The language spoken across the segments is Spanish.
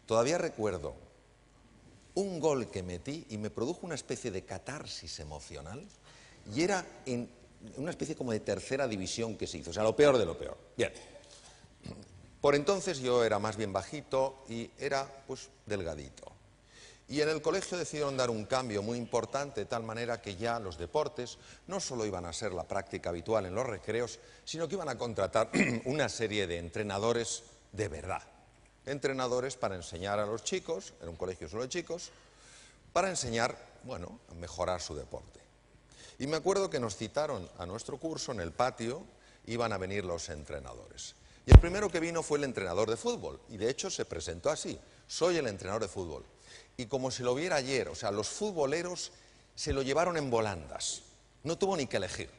Todavía recuerdo un gol que metí y me produjo una especie de catarsis emocional y era en una especie como de tercera división que se hizo, o sea, lo peor de lo peor. Bien, por entonces yo era más bien bajito y era pues delgadito. Y en el colegio decidieron dar un cambio muy importante de tal manera que ya los deportes no solo iban a ser la práctica habitual en los recreos, sino que iban a contratar una serie de entrenadores de verdad. Entrenadores para enseñar a los chicos, era un colegio solo de chicos, para enseñar, bueno, a mejorar su deporte. Y me acuerdo que nos citaron a nuestro curso en el patio, iban a venir los entrenadores. Y el primero que vino fue el entrenador de fútbol, y de hecho se presentó así: soy el entrenador de fútbol. Y como si lo viera ayer, o sea, los futboleros se lo llevaron en volandas, no tuvo ni que elegir.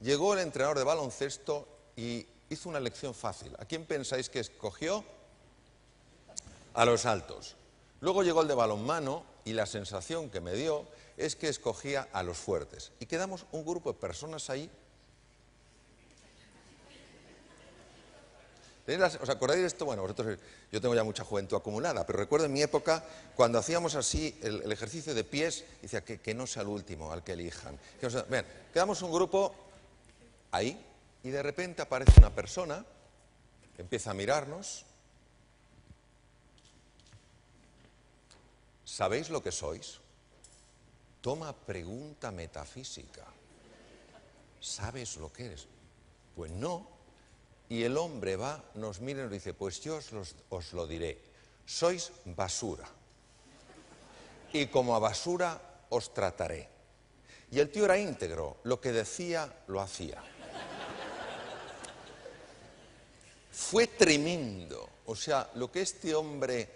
Llegó el entrenador de baloncesto y hizo una elección fácil. ¿A quién pensáis que escogió? A los altos. Luego llegó el de balonmano y la sensación que me dio es que escogía a los fuertes. Y quedamos un grupo de personas ahí. ¿Os acordáis de esto? Bueno, vosotros, yo tengo ya mucha juventud acumulada, pero recuerdo en mi época cuando hacíamos así el ejercicio de pies, decía que no sea el último al que elijan. Bien, quedamos un grupo ahí y de repente aparece una persona que empieza a mirarnos. ¿Sabéis lo que sois? Toma pregunta metafísica. ¿Sabes lo que eres? Pues no. Y el hombre va, nos mira y nos dice: pues yo os lo diré, sois basura. Y como a basura os trataré. Y el tío era íntegro, lo que decía lo hacía. Fue tremendo. O sea, lo que este hombre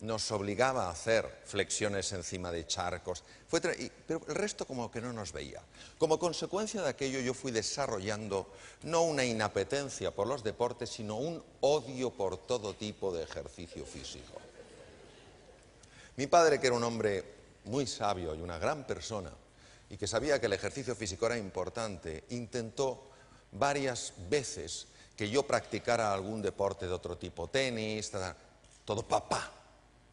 nos obligaba a hacer, flexiones encima de charcos, pero el resto como que no nos veía. Como consecuencia de aquello yo fui desarrollando no una inapetencia por los deportes, sino un odio por todo tipo de ejercicio físico. Mi padre, que era un hombre muy sabio y una gran persona, y que sabía que el ejercicio físico era importante, intentó varias veces que yo practicara algún deporte de otro tipo, tenis, todo. Papá,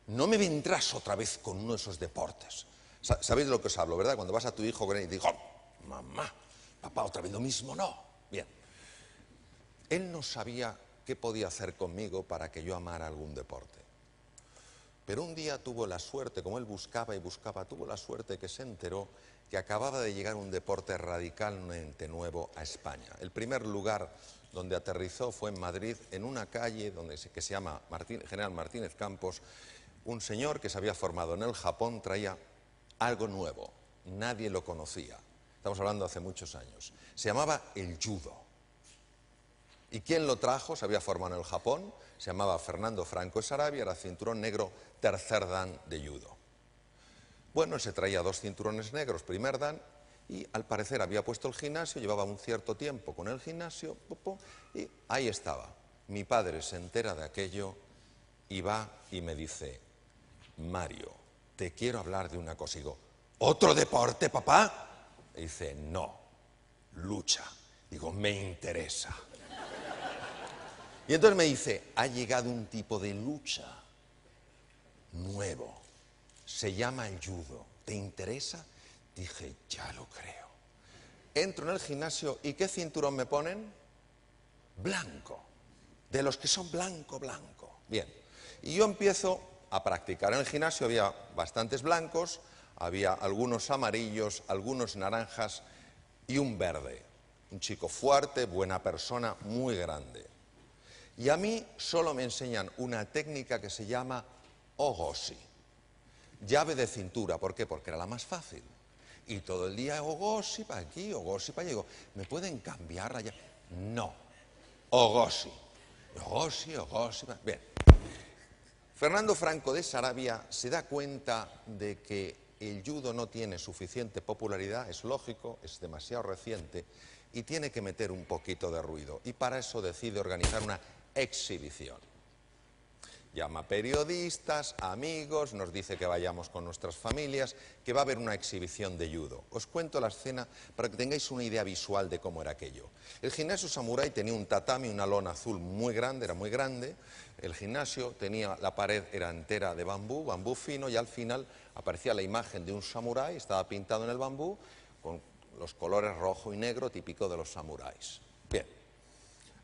no me vendrás otra vez con uno de esos deportes. ¿Sabéis de lo que os hablo, verdad? Cuando vas a tu hijo y digo: mamá, papá, otra vez lo mismo, no. Bien. Él no sabía qué podía hacer conmigo para que yo amara algún deporte. Pero un día tuvo la suerte, como él buscaba y buscaba, tuvo la suerte que se enteró que acababa de llegar un deporte radicalmente nuevo a España. El primer lugar donde aterrizó fue en Madrid, en una calle que se llama General Martínez Campos. Un señor que se había formado en el Japón traía algo nuevo, nadie lo conocía. Estamos hablando hace muchos años. Se llamaba el judo. ¿Y quién lo trajo? Se había formado en el Japón, se llamaba Fernando Franco Sarabia, era cinturón negro tercer dan de judo. Bueno, se traía 2 cinturones negros primer dan y al parecer había puesto el gimnasio, llevaba un cierto tiempo con el gimnasio y ahí estaba. Mi padre se entera de aquello y va y me dice: Mario, te quiero hablar de una cosa. Y digo: ¿otro deporte, papá? Y dice: no, lucha. Digo: me interesa. Y entonces me dice: ha llegado un tipo de lucha nuevo, se llama el judo, ¿te interesa? Dije: ya lo creo. Entro en el gimnasio y ¿qué cinturón me ponen? Blanco, de los que son blanco, blanco. Bien, y yo empiezo a practicar. En el gimnasio había bastantes blancos, había algunos amarillos, algunos naranjas y un verde. Un chico fuerte, buena persona, muy grande. Y a mí solo me enseñan una técnica que se llama ogoshi, llave de cintura. ¿Por qué? Porque era la más fácil. Y todo el día ogoshi para aquí, ogoshi para allá. Digo: ¿me pueden cambiar la llave? No, ogoshi, ogoshi, ogoshi. Bien. Fernando Franco de Sarabia se da cuenta de que el judo no tiene suficiente popularidad, es lógico, es demasiado reciente y tiene que meter un poquito de ruido. Y para eso decide organizar una exhibición. Llama periodistas, amigos, nos dice que vayamos con nuestras familias, que va a haber una exhibición de judo. Os cuento la escena para que tengáis una idea visual de cómo era aquello. El gimnasio samurái tenía un tatami, una lona azul muy grande, era muy grande. El gimnasio tenía, la pared era entera de bambú, bambú fino, y al final aparecía la imagen de un samurái, estaba pintado en el bambú, con los colores rojo y negro típico de los samuráis. Bien,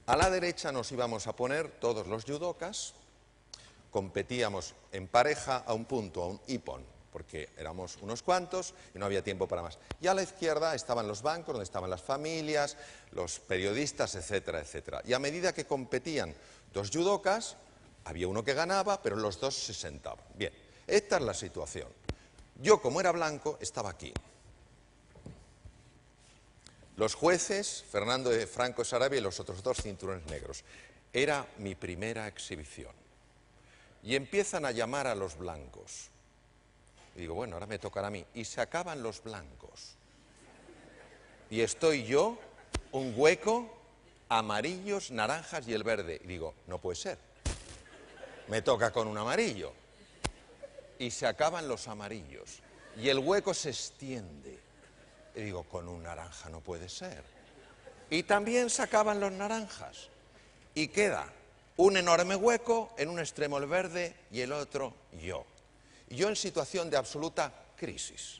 a la derecha nos íbamos a poner todos los judokas. Competíamos en pareja a un punto, a un ippon, porque éramos unos cuantos y no había tiempo para más. Y a la izquierda estaban los bancos, donde estaban las familias, los periodistas, etcétera, etcétera. Y a medida que competían dos judokas, había uno que ganaba, pero los dos se sentaban. Bien, esta es la situación. Yo, como era blanco, estaba aquí. Los jueces, Fernando de Franco Sarabia y los otros dos cinturones negros. Era mi primera exhibición. Y empiezan a llamar a los blancos. Y digo, bueno, ahora me tocará a mí. Y se acaban los blancos. Y estoy yo, un hueco, amarillos, naranjas y el verde. Y digo, no puede ser. Me toca con un amarillo. Y se acaban los amarillos. Y el hueco se extiende. Y digo, con un naranja no puede ser. Y también se acaban los naranjas. Y queda un enorme hueco, en un extremo el verde y el otro yo. Yo en situación de absoluta crisis.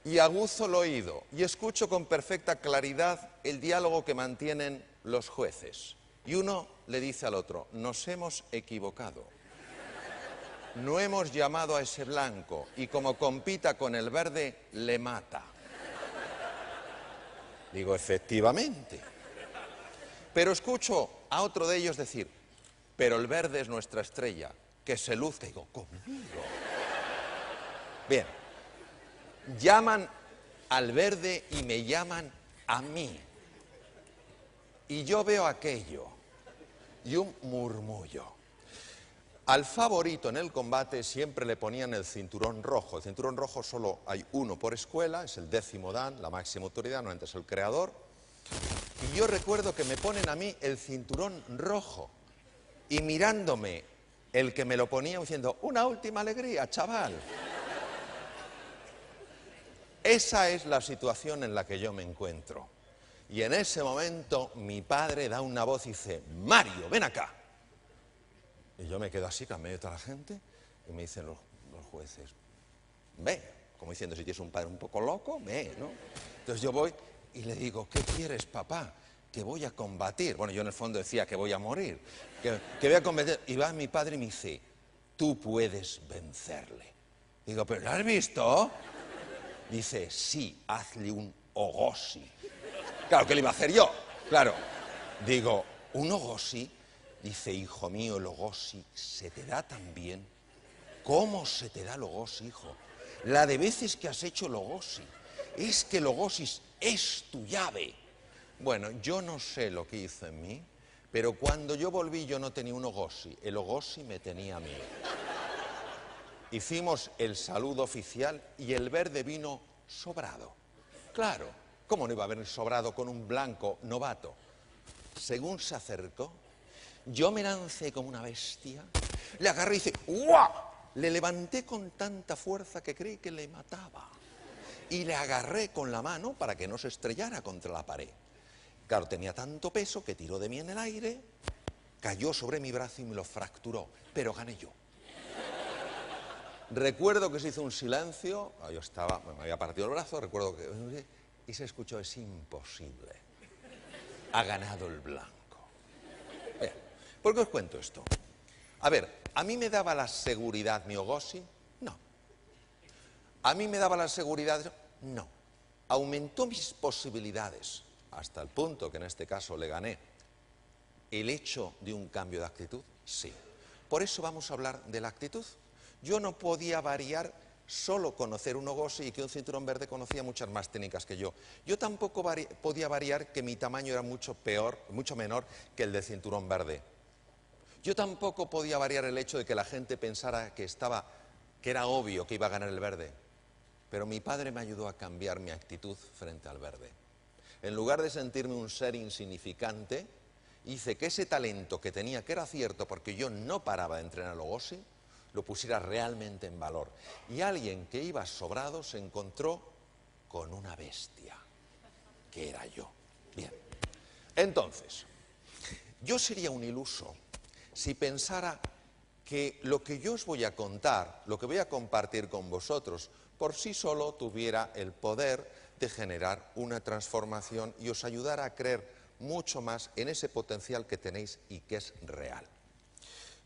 Y aguzo el oído y escucho con perfecta claridad el diálogo que mantienen los jueces. Y uno le dice al otro, nos hemos equivocado. No hemos llamado a ese blanco y como compita con el verde, le mata. Digo, efectivamente. Pero escucho a otro de ellos decir, pero el verde es nuestra estrella, que se luzca. Digo, conmigo. Bien, llaman al verde y me llaman a mí. Y yo veo aquello y un murmullo. Al favorito en el combate siempre le ponían el cinturón rojo. El cinturón rojo solo hay uno por escuela, es el 10º dan, la máxima autoridad, normalmente es el creador. Y yo recuerdo que me ponen a mí el cinturón rojo y mirándome el que me lo ponía diciendo, una última alegría, chaval. Esa es la situación en la que yo me encuentro. Y en ese momento mi padre da una voz y dice, Mario, ven acá. Y yo me quedo así, en medio de toda la gente, y me dicen los jueces, ve, como diciendo, si tienes un padre un poco loco, ve, ¿no? Entonces yo voy y le digo, ¿qué quieres, papá? Que voy a combatir. Bueno, yo en el fondo decía que voy a morir, que voy a combatir. Y va mi padre y me dice, tú puedes vencerle. Digo, ¿pero lo has visto? Dice, sí, hazle un ogoshi. Claro, ¿qué le iba a hacer yo? Claro. Digo, ¿un ogoshi? Dice, hijo mío, el ogoshi se te da tan bien. ¿Cómo se te da el ogoshi, hijo? La de veces que has hecho el ogoshi. Es que el ogoshi es tu llave. Bueno, yo no sé lo que hizo en mí, pero cuando yo volví yo no tenía un ogoshi. El ogoshi me tenía a mí. Hicimos el saludo oficial y el verde vino sobrado. Claro, ¿cómo no iba a venir sobrado con un blanco novato? Según se acercó, yo me lancé como una bestia, le agarré y hice ¡guau! Le levanté con tanta fuerza que creí que le mataba. Y le agarré con la mano para que no se estrellara contra la pared. Claro, tenía tanto peso que tiró de mí en el aire, cayó sobre mi brazo y me lo fracturó, pero gané yo. Recuerdo que se hizo un silencio, yo estaba, me había partido el brazo, recuerdo que... Y se escuchó, es imposible. Ha ganado el blanco. Bien, ¿por qué os cuento esto? A ver, ¿a mí me daba la seguridad mi ogoshi? No. ¿A mí me daba la seguridad? No. Aumentó mis posibilidades, hasta el punto que en este caso le gané. ¿El hecho de un cambio de actitud? Sí. Por eso vamos a hablar de la actitud. Yo no podía variar solo conocer un ogoshi y que un cinturón verde conocía muchas más técnicas que yo. Yo tampoco podía variar que mi tamaño era mucho menor que el del cinturón verde. Yo tampoco podía variar el hecho de que la gente pensara que era obvio que iba a ganar el verde. Pero mi padre me ayudó a cambiar mi actitud frente al verde. En lugar de sentirme un ser insignificante, hice que ese talento que tenía, que era cierto porque yo no paraba de entrenar a Lugosi, lo pusiera realmente en valor. Y alguien que iba sobrado se encontró con una bestia, que era yo. Bien, entonces, yo sería un iluso si pensara que lo que yo os voy a contar, lo que voy a compartir con vosotros, por sí solo tuviera el poder de generar una transformación y os ayudara a creer mucho más en ese potencial que tenéis y que es real.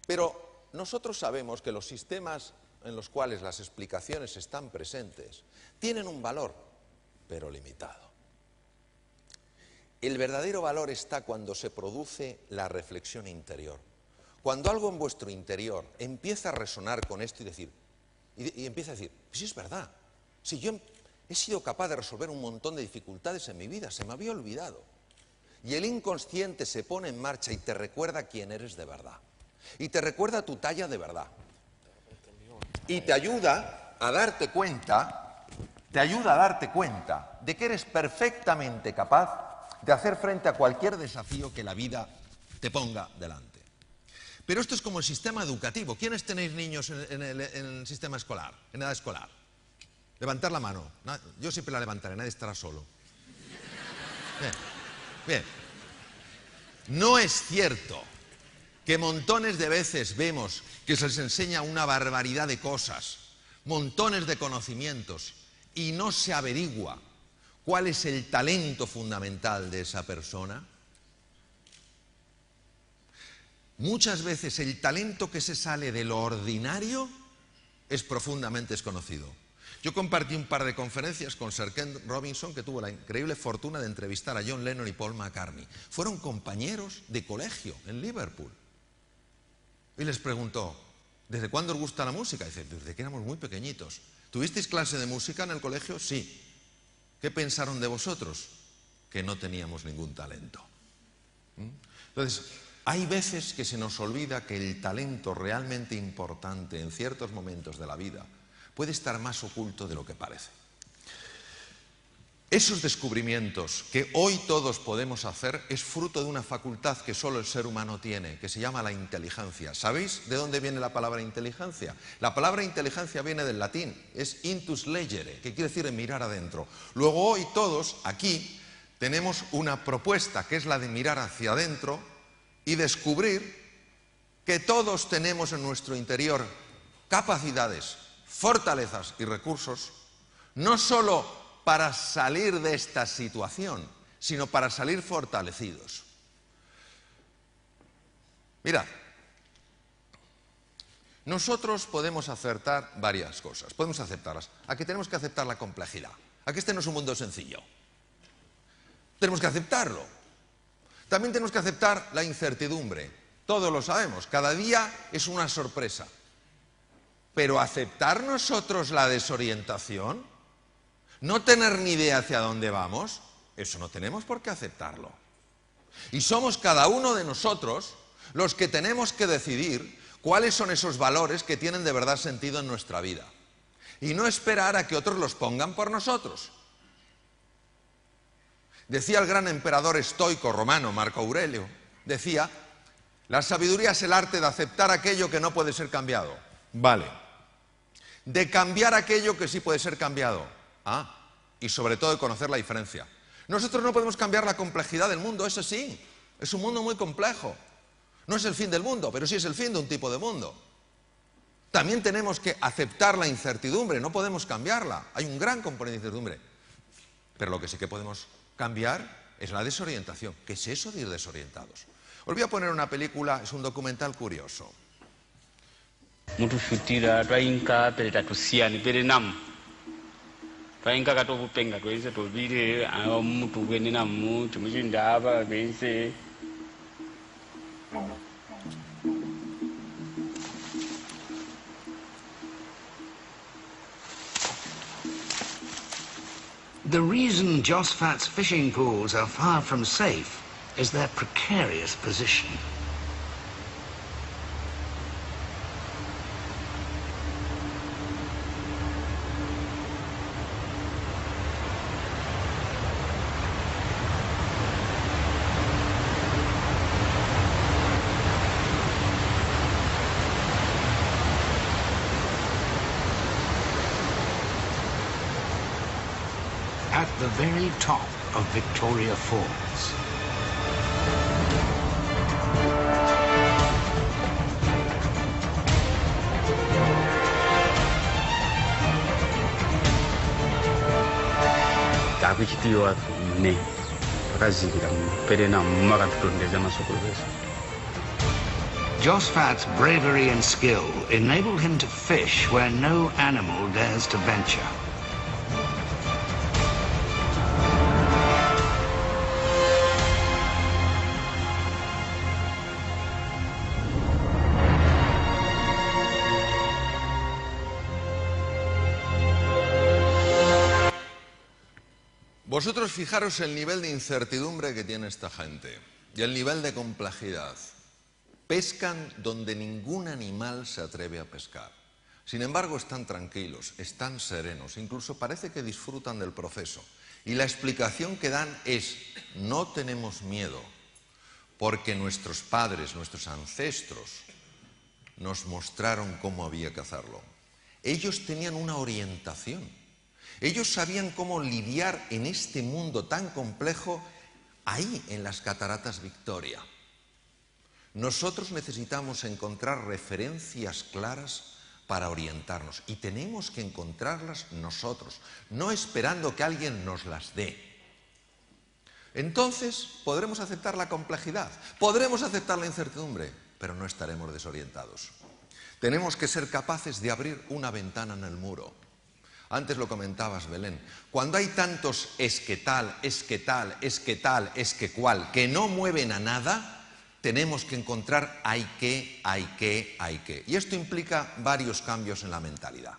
Pero nosotros sabemos que los sistemas en los cuales las explicaciones están presentes tienen un valor, pero limitado. El verdadero valor está cuando se produce la reflexión interior. Cuando algo en vuestro interior empieza a resonar con esto y empieza a decir, pues sí es verdad, si yo he sido capaz de resolver un montón de dificultades en mi vida, se me había olvidado. Y el inconsciente se pone en marcha y te recuerda quién eres de verdad. Y te recuerda tu talla de verdad. Y te ayuda a darte cuenta, de que eres perfectamente capaz de hacer frente a cualquier desafío que la vida te ponga delante. Pero esto es como el sistema educativo. ¿Quiénes tenéis niños en el sistema escolar, en edad escolar? Levantar la mano. Yo siempre la levantaré, nadie estará solo. Bien, bien. No es cierto que montones de veces vemos que se les enseña una barbaridad de cosas, montones de conocimientos, y no se averigua cuál es el talento fundamental de esa persona. Muchas veces el talento que se sale de lo ordinario es profundamente desconocido. Yo compartí un par de conferencias con Sir Ken Robinson, que tuvo la increíble fortuna de entrevistar a John Lennon y Paul McCartney. Fueron compañeros de colegio en Liverpool. Y les preguntó, ¿desde cuándo os gusta la música? Y dice, desde que éramos muy pequeñitos. ¿Tuvisteis clase de música en el colegio? Sí. ¿Qué pensaron de vosotros? Que no teníamos ningún talento. Entonces, hay veces que se nos olvida que el talento realmente importante en ciertos momentos de la vida puede estar más oculto de lo que parece. Esos descubrimientos que hoy todos podemos hacer es fruto de una facultad que solo el ser humano tiene, que se llama la inteligencia. ¿Sabéis de dónde viene la palabra inteligencia? La palabra inteligencia viene del latín, es intus legere, que quiere decir mirar adentro. Luego hoy todos aquí tenemos una propuesta, que es la de mirar hacia adentro y descubrir que todos tenemos en nuestro interior capacidades, fortalezas y recursos, no solo para salir de esta situación, sino para salir fortalecidos. Mirad, nosotros podemos acertar varias cosas, podemos aceptarlas. Aquí tenemos que aceptar la complejidad. Aquí este no es un mundo sencillo. Tenemos que aceptarlo. También tenemos que aceptar la incertidumbre. Todos lo sabemos, cada día es una sorpresa. Pero aceptar nosotros la desorientación, no tener ni idea hacia dónde vamos, eso no tenemos por qué aceptarlo. Y somos cada uno de nosotros los que tenemos que decidir cuáles son esos valores que tienen de verdad sentido en nuestra vida. Y no esperar a que otros los pongan por nosotros. Decía el gran emperador estoico romano, Marco Aurelio, decía, la sabiduría es el arte de aceptar aquello que no puede ser cambiado. Vale. De cambiar aquello que sí puede ser cambiado. Y sobre todo de conocer la diferencia. Nosotros no podemos cambiar la complejidad del mundo, eso sí, es un mundo muy complejo. No es el fin del mundo, pero sí es el fin de un tipo de mundo. También tenemos que aceptar la incertidumbre, no podemos cambiarla. Hay un gran componente de incertidumbre. Pero lo que sí que podemos cambiar es la desorientación. ¿Qué es eso de ir desorientados? Os voy a poner una película, es un documental curioso. Mutu futira twainka peleta tusiani pele nam twainka katobu penga twense tobire mutu bwene namu tumuchindaba bense. The reason Josfat's fishing pools are far from safe is their precarious position. at the very top of Victoria Falls. Josaphat's bravery and skill enabled him to fish where no animal dares to venture. Vosotros fijaros el nivel de incertidumbre que tiene esta gente y el nivel de complejidad. Pescan donde ningún animal se atreve a pescar. Sin embargo, están tranquilos, están serenos, incluso parece que disfrutan del proceso. Y la explicación que dan es: no tenemos miedo, porque nuestros padres, nuestros ancestros, nos mostraron cómo había que hacerlo. Ellos tenían una orientación. Ellos sabían cómo lidiar en este mundo tan complejo ahí en las cataratas Victoria. Nosotros necesitamos encontrar referencias claras para orientarnos y tenemos que encontrarlas nosotros, no esperando que alguien nos las dé. Entonces podremos aceptar la complejidad, podremos aceptar la incertidumbre, pero no estaremos desorientados. Tenemos que ser capaces de abrir una ventana en el muro. Antes lo comentabas, Belén, cuando hay tantos es que tal, es que tal, es que tal, es que cual, que no mueven a nada, tenemos que encontrar hay que. Y esto implica varios cambios en la mentalidad.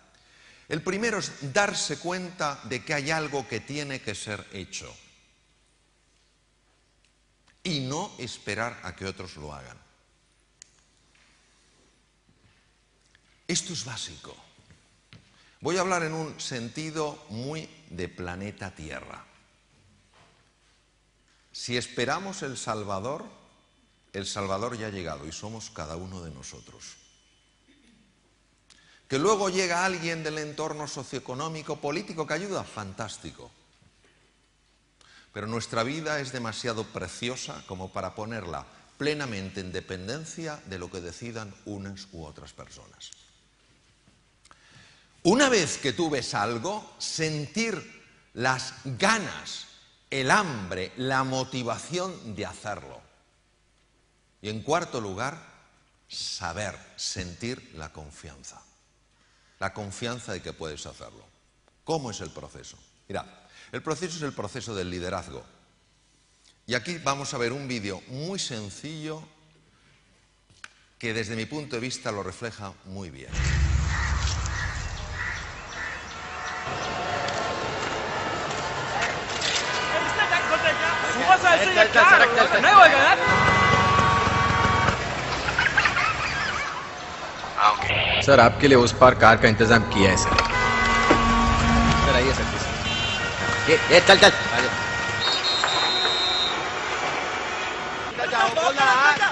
El primero es darse cuenta de que hay algo que tiene que ser hecho y no esperar a que otros lo hagan. Esto es básico. Voy a hablar en un sentido muy de planeta Tierra. Si esperamos el Salvador ya ha llegado y somos cada uno de nosotros. Que luego llega alguien del entorno socioeconómico, político que ayuda, fantástico. Pero nuestra vida es demasiado preciosa como para ponerla plenamente en dependencia de lo que decidan unas u otras personas. Una vez que tú ves algo, sentir las ganas, el hambre, la motivación de hacerlo. Y en cuarto lugar, saber, sentir la confianza. La confianza de que puedes hacerlo. ¿Cómo es el proceso? Mirad, el proceso es el proceso del liderazgo. Y aquí vamos a ver un vídeo muy sencillo que desde mi punto de vista lo refleja muy bien. Sir आपके लिए उस पार कार का इंतजाम किया है सर आइए सर ये चल चल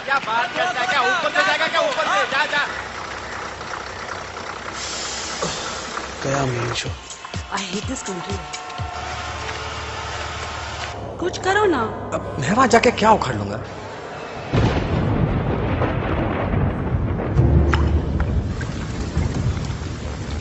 क्या बात करता है क्या ऊपर से जाएगा क्या ऊपर से जा जा गया main show I hate this country. कुछ करो ना। अब मैं वहां जाके क्या उखाड़ लूंगा?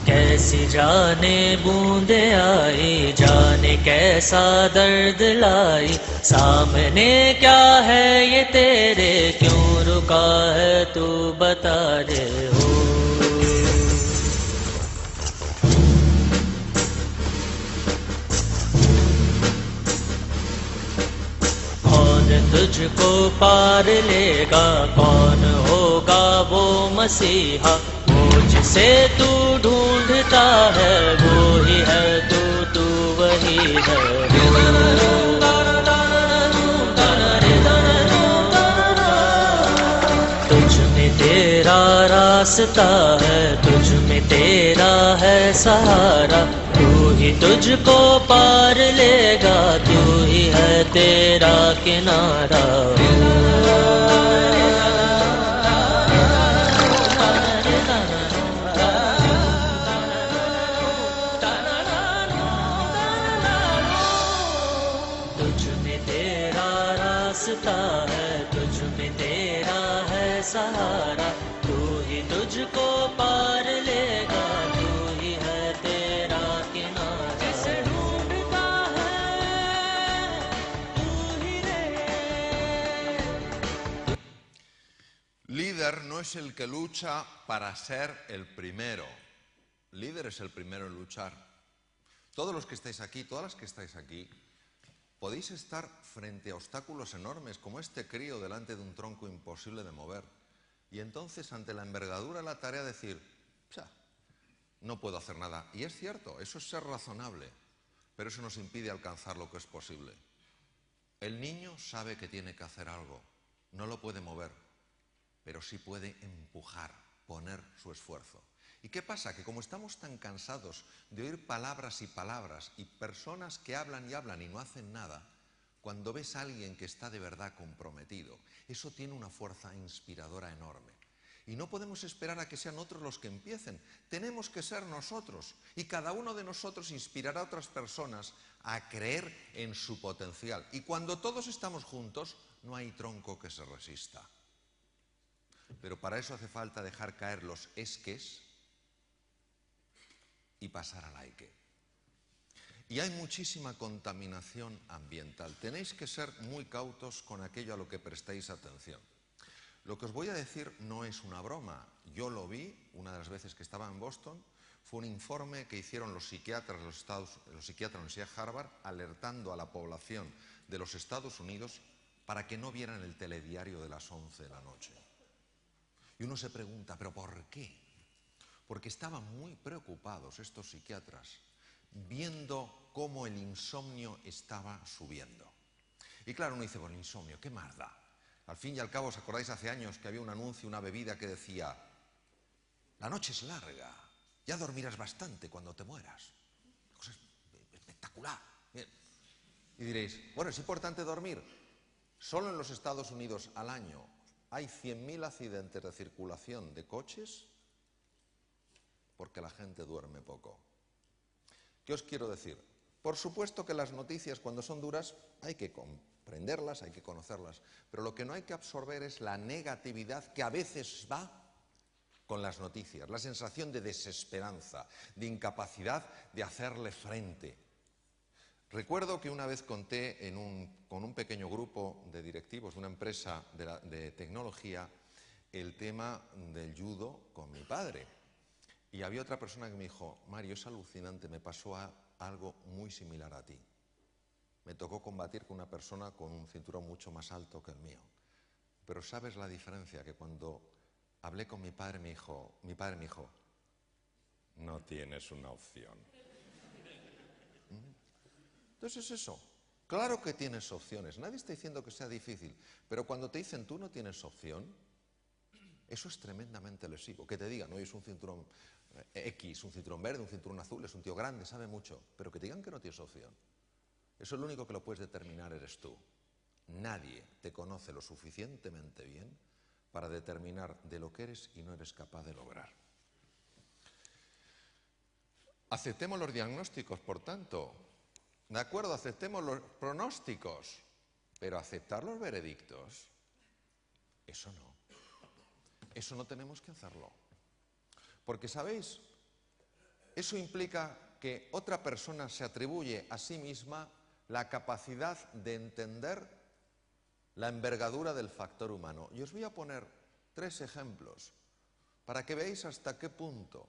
कैसी जाने बूंदे आई जाने कैसा दर्द लाई सामने क्या है ये तेरे क्यों रुका है तू बता दे हो कौन तुझको पार लेगा कौन होगा वो मसीहा जिसे तू ढूंढता है वो ही है तू वही है तुझ में तेरा रास्ता है तुझ में तेरा है सहारा तू ही तुझको पार लेगा तू ही है तेरा किनारा है तुझ में तेरा है सहारा तू ही तुझको पार लेगा तू ही है तेरा किनारा जिसे ढूंढता है तू ही रे Líder no es el que lucha para ser el primero. Líder es el primero en luchar. Todos los que estáis aquí, todas las que estáis aquí, podéis estar frente a obstáculos enormes, como este crío delante de un tronco imposible de mover. Y entonces, ante la envergadura de la tarea, decir, no puedo hacer nada. Y es cierto, eso es ser razonable, pero eso nos impide alcanzar lo que es posible. El niño sabe que tiene que hacer algo, no lo puede mover, pero sí puede empujar, poner su esfuerzo. ¿Y qué pasa? Que como estamos tan cansados de oír palabras y palabras y personas que hablan y hablan y no hacen nada, cuando ves a alguien que está de verdad comprometido, eso tiene una fuerza inspiradora enorme. Y no podemos esperar a que sean otros los que empiecen, tenemos que ser nosotros. Y cada uno de nosotros inspirará a otras personas a creer en su potencial. Y cuando todos estamos juntos, no hay tronco que se resista. Pero para eso hace falta dejar caer los esques y pasar al hay que. Y hay muchísima contaminación ambiental. Tenéis que ser muy cautos con aquello a lo que prestéis atención. Lo que os voy a decir no es una broma. Yo lo vi una de las veces que estaba en Boston. Fue un informe que hicieron los psiquiatras de la Universidad de Harvard alertando a la población de los Estados Unidos para que no vieran el telediario de las 11 de la noche. Y uno se pregunta, ¿pero por qué? Porque estaban muy preocupados estos psiquiatras viendo cómo el insomnio estaba subiendo. Y claro, uno dice, bueno, el insomnio, ¿qué más da? Al fin y al cabo, ¿os acordáis hace años que había un anuncio, una bebida que decía, la noche es larga, ya dormirás bastante cuando te mueras? Cosa espectacular. Bien. Y diréis, bueno, ¿es importante dormir? Solo en los Estados Unidos al año hay 100.000 accidentes de circulación de coches porque la gente duerme poco. ¿Qué os quiero decir? Por supuesto que las noticias, cuando son duras, hay que comprenderlas, hay que conocerlas, pero lo que no hay que absorber es la negatividad que a veces va con las noticias, la sensación de desesperanza, de incapacidad de hacerle frente. Recuerdo que una vez conté con un pequeño grupo de directivos de una empresa de tecnología el tema del judo con mi padre. Y había otra persona que me dijo, Mario, es alucinante, me pasó algo muy similar a ti. Me tocó combatir con una persona con un cinturón mucho más alto que el mío. Pero ¿sabes la diferencia? Que cuando hablé con mi padre me dijo, no tienes una opción. Entonces es eso. Claro que tienes opciones. Nadie está diciendo que sea difícil. Pero cuando te dicen tú no tienes opción, eso es tremendamente lesivo. Que te digan, oye, es un cinturón X, un cinturón verde, un cinturón azul, es un tío grande, sabe mucho. Pero que te digan que no tienes opción. Eso es lo único que lo puedes determinar eres tú. Nadie te conoce lo suficientemente bien para determinar de lo que eres y no eres capaz de lograr. Aceptemos los diagnósticos, por tanto. De acuerdo, aceptemos los pronósticos, pero aceptar los veredictos, eso no. Eso no tenemos que hacerlo. Porque, ¿sabéis? Eso implica que otra persona se atribuye a sí misma la capacidad de entender la envergadura del factor humano. Y os voy a poner 3 ejemplos para que veáis hasta qué punto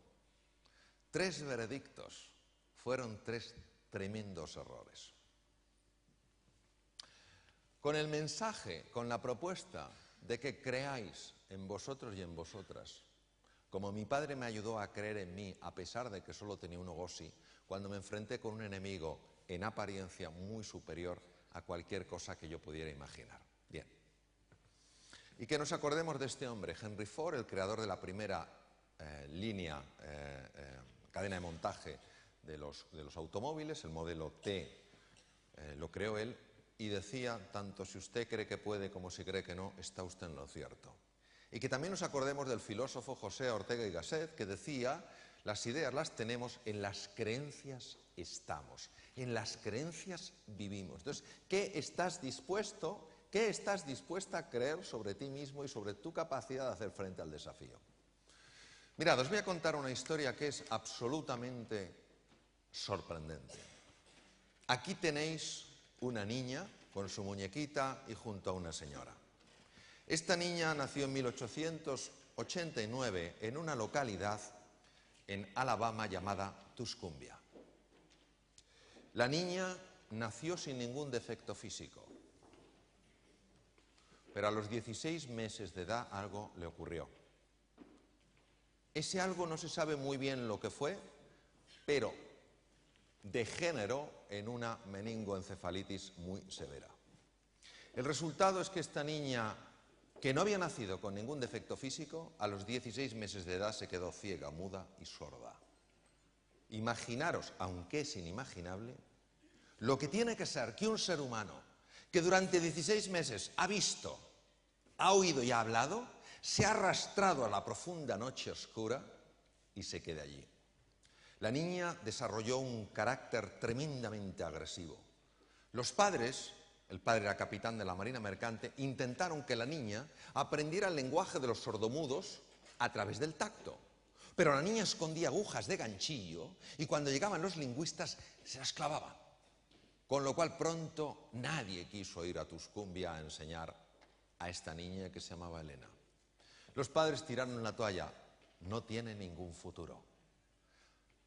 3 veredictos fueron 3 tremendos errores. Con el mensaje, con la propuesta de que creáis en vosotros y en vosotras, como mi padre me ayudó a creer en mí a pesar de que solo tenía un ogosi, cuando me enfrenté con un enemigo en apariencia muy superior a cualquier cosa que yo pudiera imaginar. Bien. Y que nos acordemos de este hombre, Henry Ford, el creador de la primera cadena de montaje de los automóviles, el modelo T, lo creó él, y decía, tanto si usted cree que puede como si cree que no, está usted en lo cierto. Y que también nos acordemos del filósofo José Ortega y Gasset, que decía, las ideas las tenemos, en las creencias estamos, en las creencias vivimos. Entonces, ¿qué estás dispuesto, ¿Qué estás dispuesta a creer sobre ti mismo y sobre tu capacidad de hacer frente al desafío? Mirad, os voy a contar una historia que es absolutamente sorprendente. Aquí tenéis una niña con su muñequita y junto a una señora. Esta niña nació en 1889 en una localidad en Alabama llamada Tuscumbia. La niña nació sin ningún defecto físico, pero a los 16 meses de edad algo le ocurrió. Ese algo no se sabe muy bien lo que fue, pero degeneró en una meningoencefalitis muy severa. El resultado es que esta niña, que no había nacido con ningún defecto físico, a los 16 meses de edad se quedó ciega, muda y sorda. Imaginaros, aunque es inimaginable, lo que tiene que ser que un ser humano que durante 16 meses ha visto, ha oído y ha hablado, se ha arrastrado a la profunda noche oscura y se quede allí. La niña desarrolló un carácter tremendamente agresivo. Los padres, el padre era capitán de la Marina Mercante, intentaron que la niña aprendiera el lenguaje de los sordomudos a través del tacto. Pero la niña escondía agujas de ganchillo y cuando llegaban los lingüistas se las clavaba. Con lo cual pronto nadie quiso ir a Tuscumbia a enseñar a esta niña que se llamaba Elena. Los padres tiraron la toalla. No tiene ningún futuro.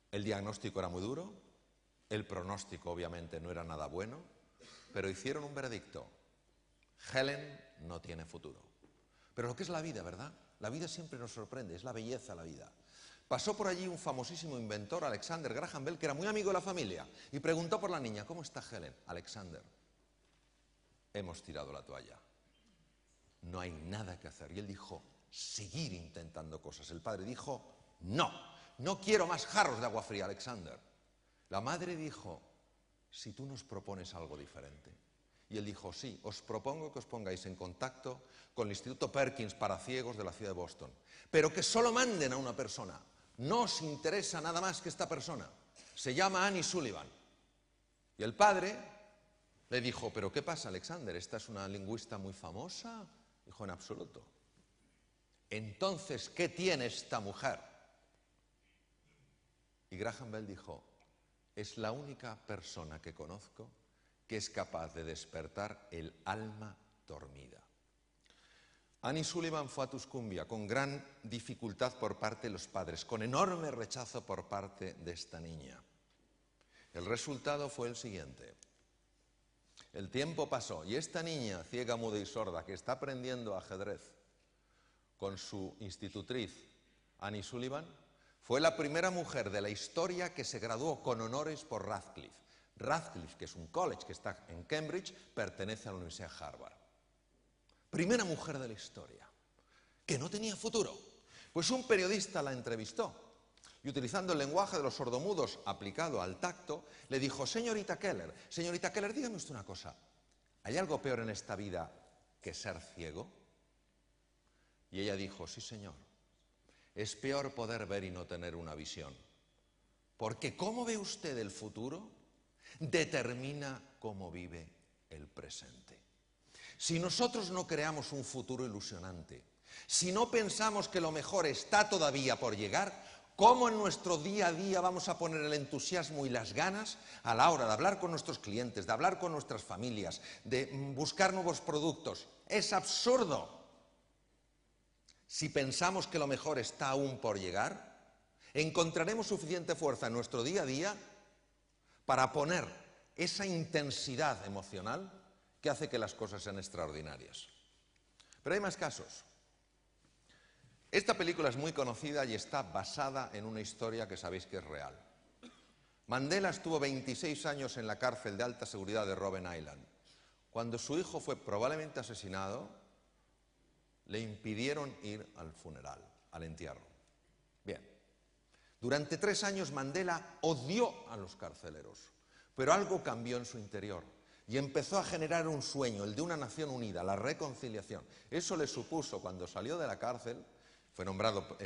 El diagnóstico era muy duro, el pronóstico obviamente no era nada bueno, pero hicieron un veredicto. Helen no tiene futuro. Pero lo que es la vida, ¿verdad? La vida siempre nos sorprende, es la belleza la vida. Pasó por allí un famosísimo inventor, Alexander Graham Bell, que era muy amigo de la familia, y preguntó por la niña, ¿cómo está Helen? Alexander, hemos tirado la toalla. No hay nada que hacer. Y él dijo, seguir intentando cosas. El padre dijo, no quiero más jarros de agua fría, Alexander. La madre dijo, si tú nos propones algo diferente. Y él dijo, sí, os propongo que os pongáis en contacto con el Instituto Perkins para ciegos de la ciudad de Boston, pero que solo manden a una persona. No os interesa nada más que esta persona. Se llama Annie Sullivan. Y el padre le dijo, ¿pero qué pasa, Alexander? ¿Esta es una lingüista muy famosa? Dijo, en absoluto. Entonces, ¿qué tiene esta mujer? Y Graham Bell dijo, es la única persona que conozco que es capaz de despertar el alma dormida. Annie Sullivan fue a Tuscumbia con gran dificultad por parte de los padres, con enorme rechazo por parte de esta niña. El resultado fue el siguiente. El tiempo pasó y esta niña, ciega, muda y sorda, que está aprendiendo ajedrez con su institutriz, Annie Sullivan, fue la primera mujer de la historia que se graduó con honores por Radcliffe. Radcliffe, que es un college que está en Cambridge, pertenece a la Universidad de Harvard. Primera mujer de la historia, que no tenía futuro. Pues un periodista la entrevistó y utilizando el lenguaje de los sordomudos aplicado al tacto, le dijo, señorita Keller, dígame usted una cosa, ¿hay algo peor en esta vida que ser ciego? Y ella dijo, sí señor, es peor poder ver y no tener una visión, porque cómo ve usted el futuro determina cómo vive el presente. Si nosotros no creamos un futuro ilusionante, si no pensamos que lo mejor está todavía por llegar, ¿cómo en nuestro día a día vamos a poner el entusiasmo y las ganas a la hora de hablar con nuestros clientes, de hablar con nuestras familias, de buscar nuevos productos? Es absurdo. Si pensamos que lo mejor está aún por llegar, encontraremos suficiente fuerza en nuestro día a día para poner esa intensidad emocional que hace que las cosas sean extraordinarias. Pero hay más casos. Esta película es muy conocida y está basada en una historia que sabéis que es real. Mandela estuvo 26 años en la cárcel de alta seguridad de Robben Island. Cuando su hijo fue probablemente asesinado, le impidieron ir al funeral, al entierro. Bien. Durante 3 años Mandela odió a los carceleros, pero algo cambió en su interior y empezó a generar un sueño, el de una nación unida, la reconciliación. Eso le supuso, cuando salió de la cárcel, fue nombrado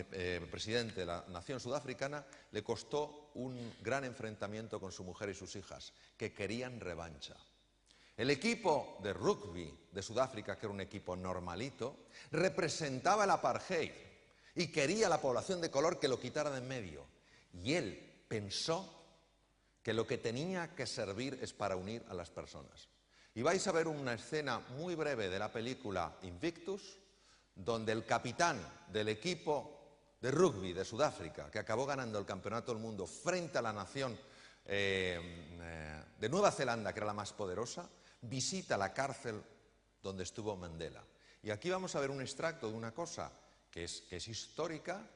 presidente de la nación sudafricana, le costó un gran enfrentamiento con su mujer y sus hijas, que querían revancha. El equipo de rugby de Sudáfrica, que era un equipo normalito, representaba el apartheid y quería a la población de color que lo quitara de en medio. Y él pensó que lo que tenía que servir es para unir a las personas. Y vais a ver una escena muy breve de la película Invictus, donde el capitán del equipo de rugby de Sudáfrica, que acabó ganando el campeonato del mundo frente a la nación de Nueva Zelanda, que era la más poderosa, visita la cárcel donde estuvo Mandela. Y aquí vamos a ver un extracto de una cosa que es histórica,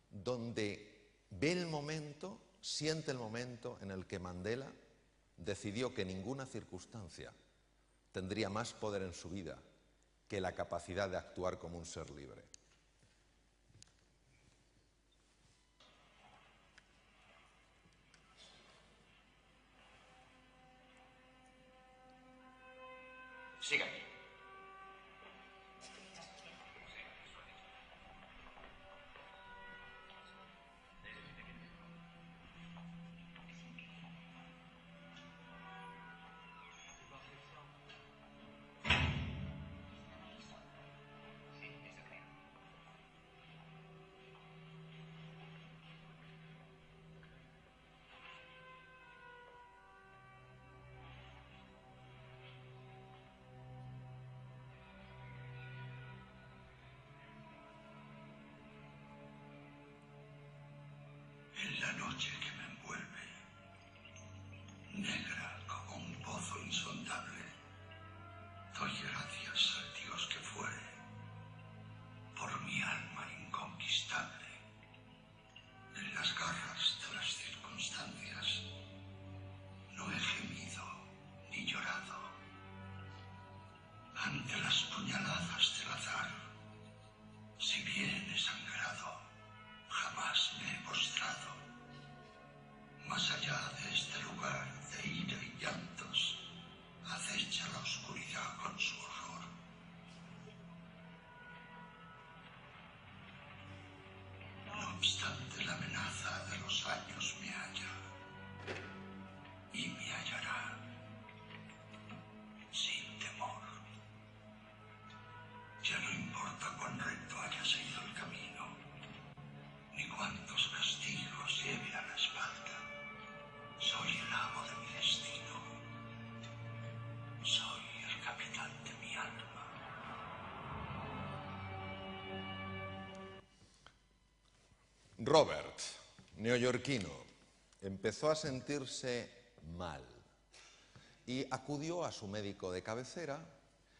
donde ve el momento, siente el momento en el que Mandela decidió que ninguna circunstancia tendría más poder en su vida que la capacidad de actuar como un ser libre. Sígame. En la noche que me envuelve, negra como un pozo insondable, doy gracias al Dios que fue, por mi alma inconquistable. En las garras de las circunstancias, no he gemido ni llorado. Ante las puñaladas del azar, si bien he sangrado, jamás me he postrado. Más allá de este lugar de ira y llantos, acecha la oscuridad con su horror. No obstante, la amenaza de los años me halla y me hallará sin temor. Ya no importa cuán recto haya sido el camino, ni cuántos castigos lleve a la espalda. Soy el amo de mi destino. Soy el capitán de mi alma. Robert, neoyorquino, empezó a sentirse mal y acudió a su médico de cabecera,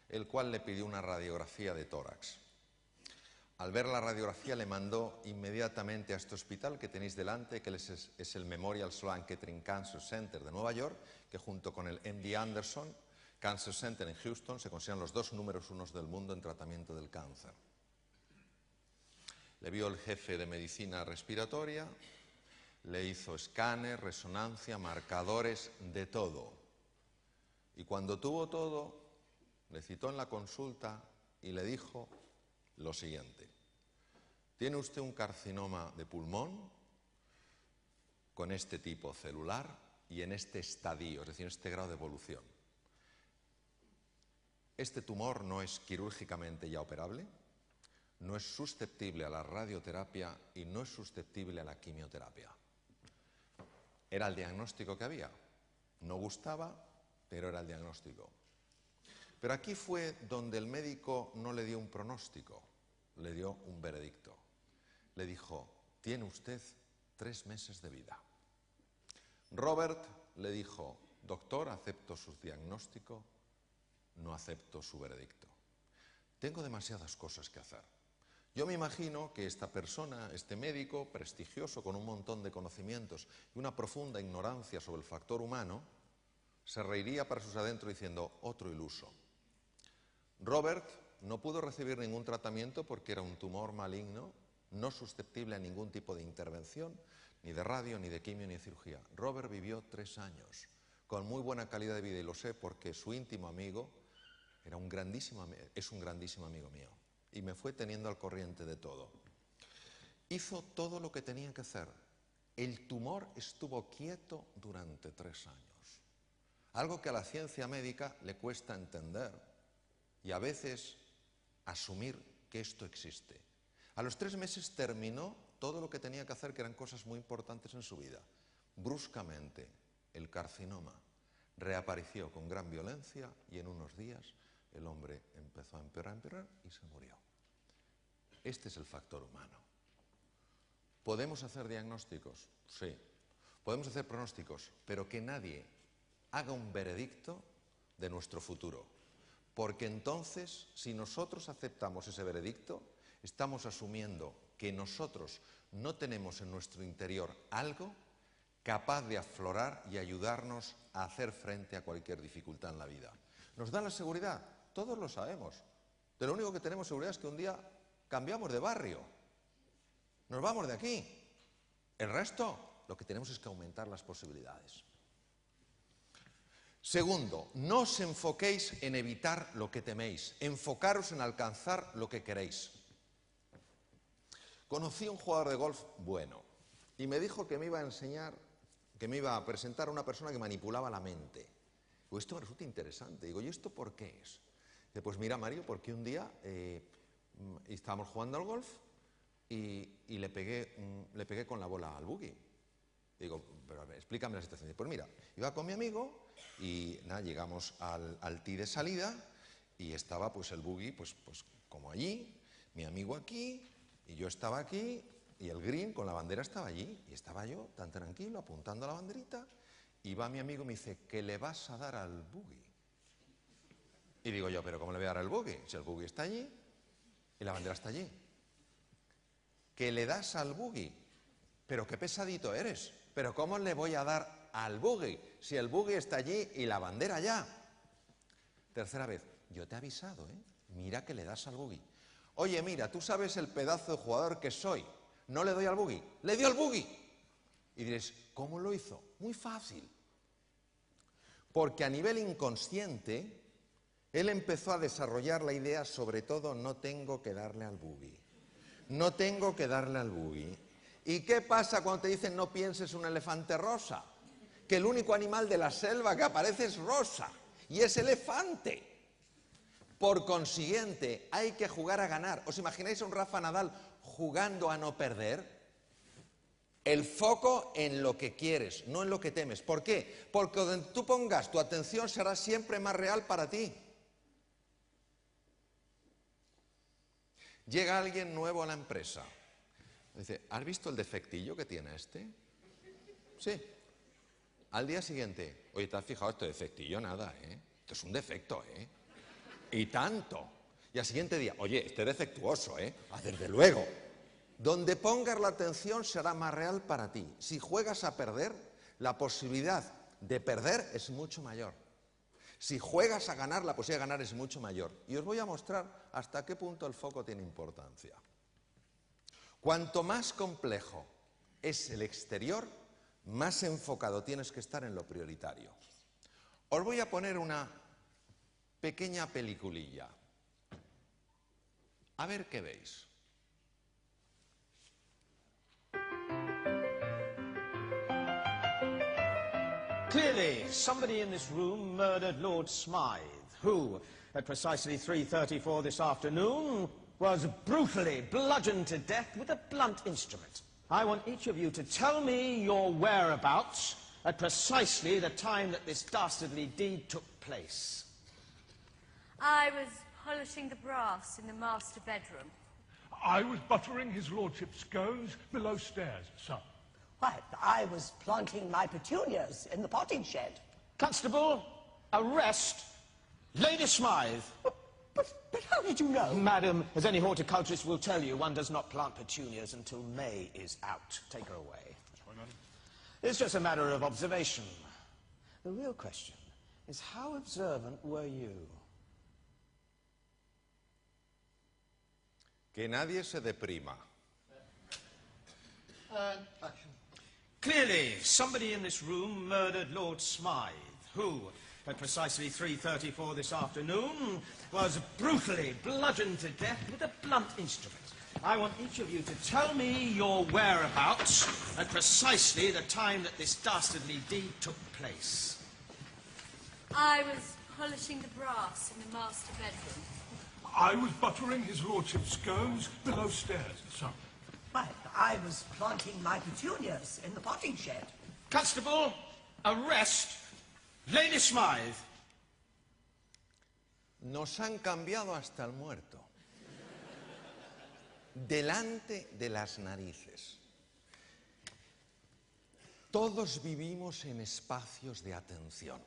el cual le pidió una radiografía de tórax. Al ver la radiografía le mandó inmediatamente a este hospital que tenéis delante, que es el Memorial Sloan Kettering Cancer Center de Nueva York, que junto con el MD Anderson Cancer Center en Houston se consideran los dos números unos del mundo en tratamiento del cáncer. Le vio el jefe de medicina respiratoria, le hizo escáner, resonancia, marcadores, de todo. Y cuando tuvo todo, le citó en la consulta y le dijo lo siguiente: tiene usted un carcinoma de pulmón con este tipo celular y en este estadio, es decir, en este grado de evolución. Este tumor no es quirúrgicamente ya operable, no es susceptible a la radioterapia y no es susceptible a la quimioterapia. Era el diagnóstico que había. No gustaba, pero era el diagnóstico. Pero aquí fue donde el médico no le dio un pronóstico, le dio un veredicto. Le dijo: tiene usted 3 meses de vida. Robert le dijo: doctor, acepto su diagnóstico, no acepto su veredicto. Tengo demasiadas cosas que hacer. Yo me imagino que esta persona, este médico prestigioso con un montón de conocimientos y una profunda ignorancia sobre el factor humano, se reiría para sus adentros diciendo: otro iluso. Robert no pudo recibir ningún tratamiento porque era un tumor maligno, no susceptible a ningún tipo de intervención, ni de radio, ni de quimio, ni de cirugía. Robert vivió 3 años, con muy buena calidad de vida, y lo sé porque su íntimo amigo es un grandísimo amigo mío, y me fue teniendo al corriente de todo. Hizo todo lo que tenía que hacer. El tumor estuvo quieto durante 3 años. Algo que a la ciencia médica le cuesta entender y a veces asumir que esto existe. A los 3 meses terminó todo lo que tenía que hacer, que eran cosas muy importantes en su vida. Bruscamente, el carcinoma reapareció con gran violencia y en unos días el hombre empezó a empeorar y se murió. Este es el factor humano. ¿Podemos hacer diagnósticos? Sí. Podemos hacer pronósticos, pero que nadie haga un veredicto de nuestro futuro. Porque entonces, si nosotros aceptamos ese veredicto, estamos asumiendo que nosotros no tenemos en nuestro interior algo capaz de aflorar y ayudarnos a hacer frente a cualquier dificultad en la vida. ¿Nos da la seguridad? Todos lo sabemos. De lo único que tenemos seguridad es que un día cambiamos de barrio. Nos vamos de aquí. El resto, lo que tenemos es que aumentar las posibilidades. Segundo, no os enfoquéis en evitar lo que teméis. Enfocaros en alcanzar lo que queréis. Conocí a un jugador de golf bueno y me dijo que me iba a enseñar, que me iba a presentar a una persona que manipulaba la mente. Digo, esto me resulta interesante. Digo, ¿y esto por qué es? Dice, pues mira, Mario, porque un día estábamos jugando al golf y le pegué con la bola al buggy. Digo, pero a ver, explícame la situación. Dice, pues mira, iba con mi amigo y nada, llegamos al tee de salida y estaba pues el buggy pues como allí, mi amigo aquí y yo estaba aquí y el green con la bandera estaba allí y estaba yo tan tranquilo apuntando a la banderita y va mi amigo y me dice, ¿qué le vas a dar al buggy? Y digo yo, ¿pero cómo le voy a dar al buggy? Si el buggy está allí y la bandera está allí. ¿Qué le das al buggy? Pero qué pesadito eres. ¿Pero cómo le voy a dar al buggy si el buggy está allí y la bandera allá? Tercera vez, yo te he avisado, ¿eh? Mira que le das al buggy. Oye, mira, tú sabes el pedazo de jugador que soy. No le doy al buggy. ¡Le dio al buggy! Y diréis, ¿cómo lo hizo? Muy fácil. Porque a nivel inconsciente, él empezó a desarrollar la idea, sobre todo, no tengo que darle al buggy. No tengo que darle al buggy. ¿Y qué pasa cuando te dicen no pienses un elefante rosa? Que el único animal de la selva que aparece es rosa, y es elefante. Por consiguiente, hay que jugar a ganar. ¿Os imagináis a un Rafa Nadal jugando a no perder? El foco en lo que quieres, no en lo que temes. ¿Por qué? Porque donde tú pongas tu atención será siempre más real para ti. Llega alguien nuevo a la empresa. Dice, ¿has visto el defectillo que tiene este? Sí. Al día siguiente, oye, ¿te has fijado este defectillo? Nada, ¿eh? Esto es un defecto, ¿eh? Y tanto. Y al siguiente día, oye, este es defectuoso, ¿eh? Ah, desde luego. Donde pongas la atención será más real para ti. Si juegas a perder, la posibilidad de perder es mucho mayor. Si juegas a ganar, la posibilidad de ganar es mucho mayor. Y os voy a mostrar hasta qué punto el foco tiene importancia. Cuanto más complejo es el exterior, más enfocado tienes que estar en lo prioritario. Os voy a poner una pequeña peliculilla. A ver qué veis. Clearly, somebody in this room murdered Lord Smythe, who, at precisely 3:34 this afternoon, was brutally bludgeoned to death with a blunt instrument. I want each of you to tell me your whereabouts at precisely the time that this dastardly deed took place. I was polishing the brass in the master bedroom. I was buttering his lordship's scones below stairs, sir. Why, I was planting my petunias in the potting shed. Constable, arrest Lady Smythe. But how did you know? Madam, as any horticulturist will tell you, one does not plant petunias until May is out. Take her away. That's right, madam. It's just a matter of observation. The real question is, how observant were you? Que nadie se deprima. Action. Clearly, somebody in this room murdered Lord Smythe, who, at precisely 3:34 this afternoon, was brutally bludgeoned to death with a blunt instrument. I want each of you to tell me your whereabouts at precisely the time that this dastardly deed took place. I was polishing the brass in the master bedroom. I was buttering his lordship's scones below stairs, sir. Why, I was planting my petunias in the potting shed. Constable, arrest Lady Smythe. Nos han cambiado hasta el muerto. Delante de las narices. Todos vivimos en espacios de atención.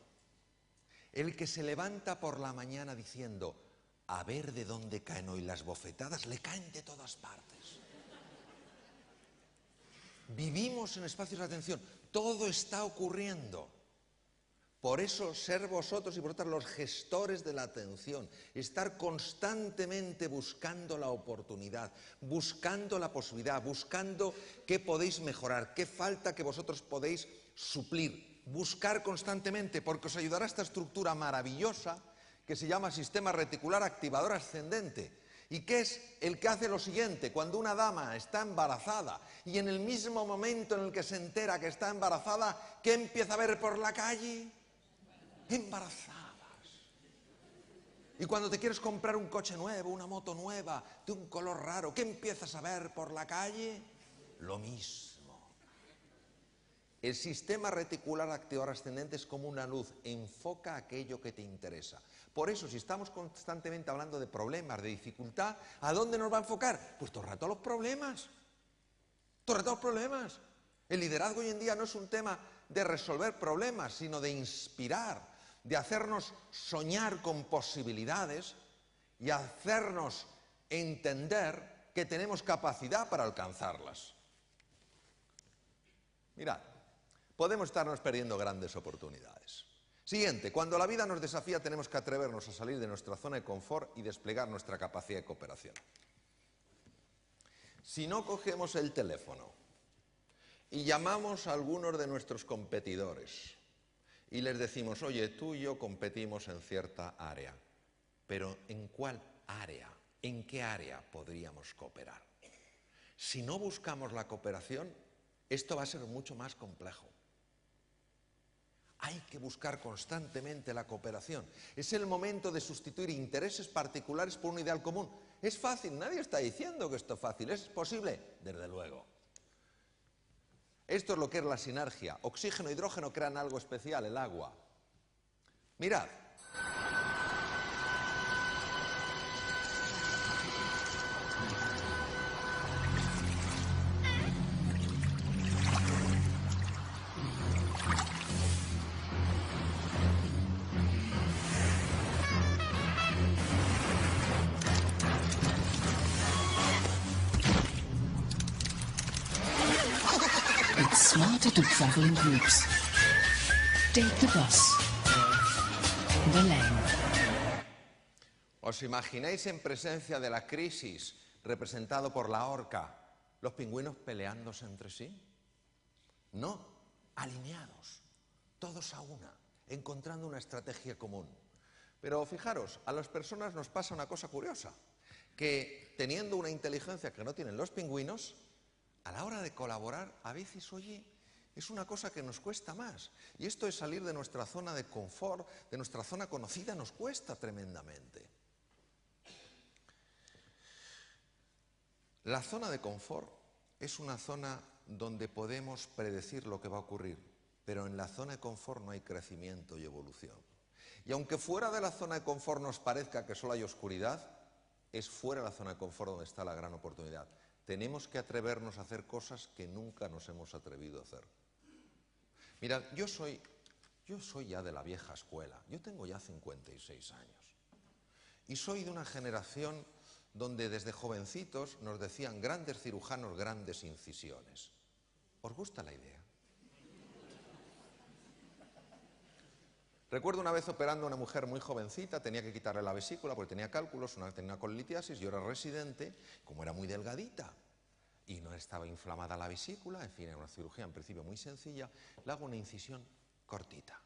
El que se levanta por la mañana diciendo, a ver de dónde caen hoy las bofetadas, le caen de todas partes. Vivimos en espacios de atención. Todo está ocurriendo. Por eso, ser vosotros y vosotras los gestores de la atención, estar constantemente buscando la oportunidad, buscando la posibilidad, buscando qué podéis mejorar, qué falta que vosotros podéis suplir, buscar constantemente, porque os ayudará esta estructura maravillosa que se llama sistema reticular activador ascendente, y que es el que hace lo siguiente: cuando una dama está embarazada y en el mismo momento en el que se entera que está embarazada, ¿qué empieza a ver por la calle? Embarazadas. Y cuando te quieres comprar un coche nuevo, una moto nueva, de un color raro, ¿qué empiezas a ver por la calle? Lo mismo. El sistema reticular activador ascendente es como una luz, enfoca aquello que te interesa. Por eso, si estamos constantemente hablando de problemas, de dificultad, ¿a dónde nos va a enfocar? Pues todo el rato a los problemas. Todo el rato a los problemas. El liderazgo hoy en día no es un tema de resolver problemas, sino de inspirar, de hacernos soñar con posibilidades y hacernos entender que tenemos capacidad para alcanzarlas. Mirad, podemos estarnos perdiendo grandes oportunidades. Siguiente, cuando la vida nos desafía tenemos que atrevernos a salir de nuestra zona de confort y desplegar nuestra capacidad de cooperación. Si no cogemos el teléfono y llamamos a algunos de nuestros competidores y les decimos, oye, tú y yo competimos en cierta área, pero ¿en cuál área? ¿En qué área podríamos cooperar? Si no buscamos la cooperación, esto va a ser mucho más complejo. Hay que buscar constantemente la cooperación. Es el momento de sustituir intereses particulares por un ideal común. Es fácil, nadie está diciendo que esto es fácil. ¿Es posible? Desde luego. Esto es lo que es la sinergia. Oxígeno e hidrógeno crean algo especial, el agua. Mirad. It's smarter to travel in groups. Take the bus. The lane. ¿Os imagináis en presencia de la crisis, representado por la orca, los pingüinos peleándose entre sí? No, alineados, todos a una, encontrando una estrategia común. Pero fijaros, a las personas nos pasa una cosa curiosa, que teniendo una inteligencia que no tienen los pingüinos, a la hora de colaborar, a veces, oye, es una cosa que nos cuesta más. Y esto es salir de nuestra zona de confort, de nuestra zona conocida, nos cuesta tremendamente. La zona de confort es una zona donde podemos predecir lo que va a ocurrir, pero en la zona de confort no hay crecimiento y evolución. Y aunque fuera de la zona de confort nos parezca que solo hay oscuridad, es fuera de la zona de confort donde está la gran oportunidad. Tenemos que atrevernos a hacer cosas que nunca nos hemos atrevido a hacer. Mirad, yo soy ya de la vieja escuela. Yo tengo ya 56 años. Y soy de una generación donde desde jovencitos nos decían grandes cirujanos, grandes incisiones. ¿Os gusta la idea? Recuerdo una vez operando a una mujer muy jovencita, tenía que quitarle la vesícula porque tenía cálculos, tenía una colitiasis, yo era residente, como era muy delgadita y no estaba inflamada la vesícula, en fin, era una cirugía en principio muy sencilla, le hago una incisión cortita.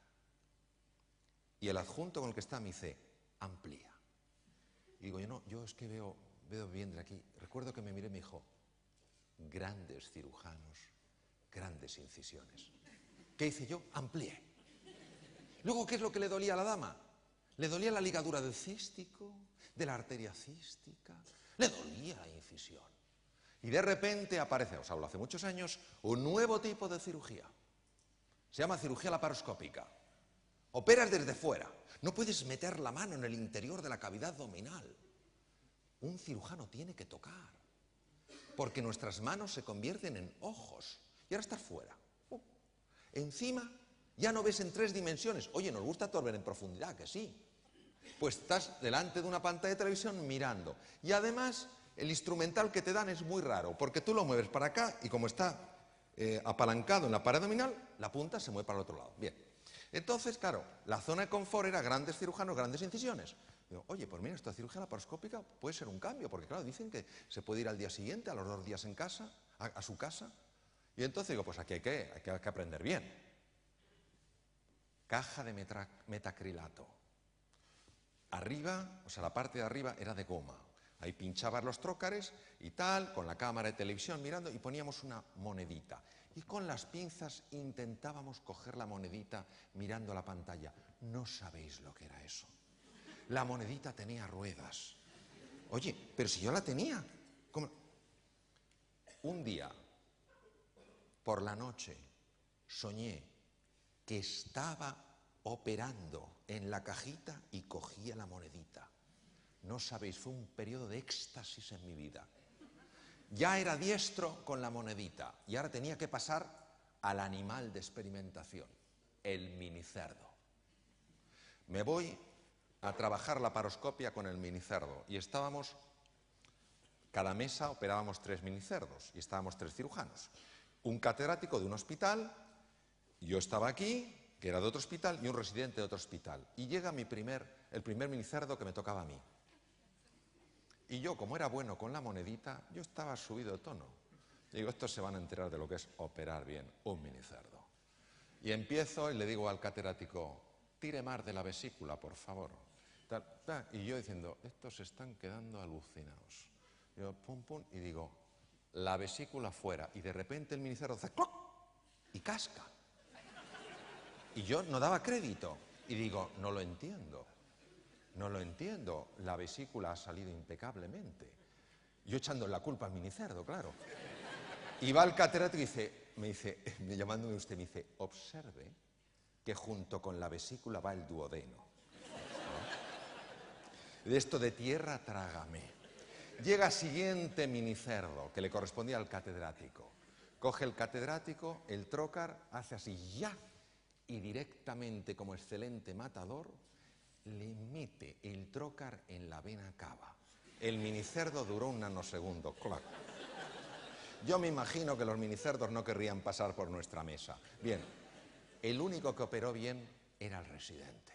Y el adjunto con el que está me dice, amplía. Y digo, yo es que veo bien de aquí. Recuerdo que me miré y me dijo, grandes cirujanos, grandes incisiones. ¿Qué hice yo? Amplié. Luego, ¿qué es lo que le dolía a la dama? Le dolía la ligadura del cístico, de la arteria cística, le dolía la incisión. Y de repente aparece, os hablo hace muchos años, un nuevo tipo de cirugía. Se llama cirugía laparoscópica. Operas desde fuera. No puedes meter la mano en el interior de la cavidad abdominal. Un cirujano tiene que tocar. Porque nuestras manos se convierten en ojos. Y ahora estás fuera. Encima, ya no ves en 3 dimensiones. Oye, nos gusta todo ver en profundidad, que sí. Pues estás delante de una pantalla de televisión mirando. Y además, el instrumental que te dan es muy raro. Porque tú lo mueves para acá y como está apalancado en la pared abdominal, la punta se mueve para el otro lado. Bien. Entonces, claro, la zona de confort era grandes cirujanos, grandes incisiones. Digo, oye, pues mira, esta cirugía laparoscópica puede ser un cambio, porque claro, dicen que se puede ir al día siguiente, a los 2 días en casa, a su casa. Y entonces digo, pues aquí hay que aprender bien. Caja de metacrilato. Arriba, o sea, la parte de arriba era de goma. Ahí pinchabas los trócares y tal, con la cámara de televisión mirando y poníamos una monedita. Y con las pinzas intentábamos coger la monedita mirando la pantalla. No sabéis lo que era eso. La monedita tenía ruedas. Oye, pero si yo la tenía. ¿Cómo? Un día, por la noche, soñé que estaba operando en la cajita y cogía la monedita. No sabéis, fue un periodo de éxtasis en mi vida. Ya era diestro con la monedita y ahora tenía que pasar al animal de experimentación, el minicerdo. Me voy a trabajar la laparoscopia con el minicerdo y estábamos, cada mesa operábamos 3 minicerdos y estábamos 3 cirujanos. Un catedrático de un hospital, yo estaba aquí, que era de otro hospital, y un residente de otro hospital. Y llega el primer minicerdo que me tocaba a mí. Y yo, como era bueno con la monedita, yo estaba subido de tono. Digo, estos se van a enterar de lo que es operar bien un minicerdo. Y empiezo y le digo al catedrático, tire más de la vesícula, por favor. Y yo diciendo, estos se están quedando alucinados. Yo, pum, pum, y digo, la vesícula fuera. Y de repente el minicerdo hace ¡cloc! Y casca. Y yo no daba crédito. Y digo, no lo entiendo. No lo entiendo, la vesícula ha salido impecablemente. Yo echando la culpa al minicerdo, claro. Y va el catedrático y me dice, llamándome usted, me dice, observe que junto con la vesícula va el duodeno. ¿No? De esto de tierra, trágame. Llega siguiente minicerdo, que le correspondía al catedrático. Coge el catedrático, el trócar, hace así, ya, y directamente, como excelente matador, le mete el trócar en la vena cava. El minicerdo duró un nanosegundo. Claro. Yo me imagino que los minicerdos no querrían pasar por nuestra mesa. Bien, el único que operó bien era el residente.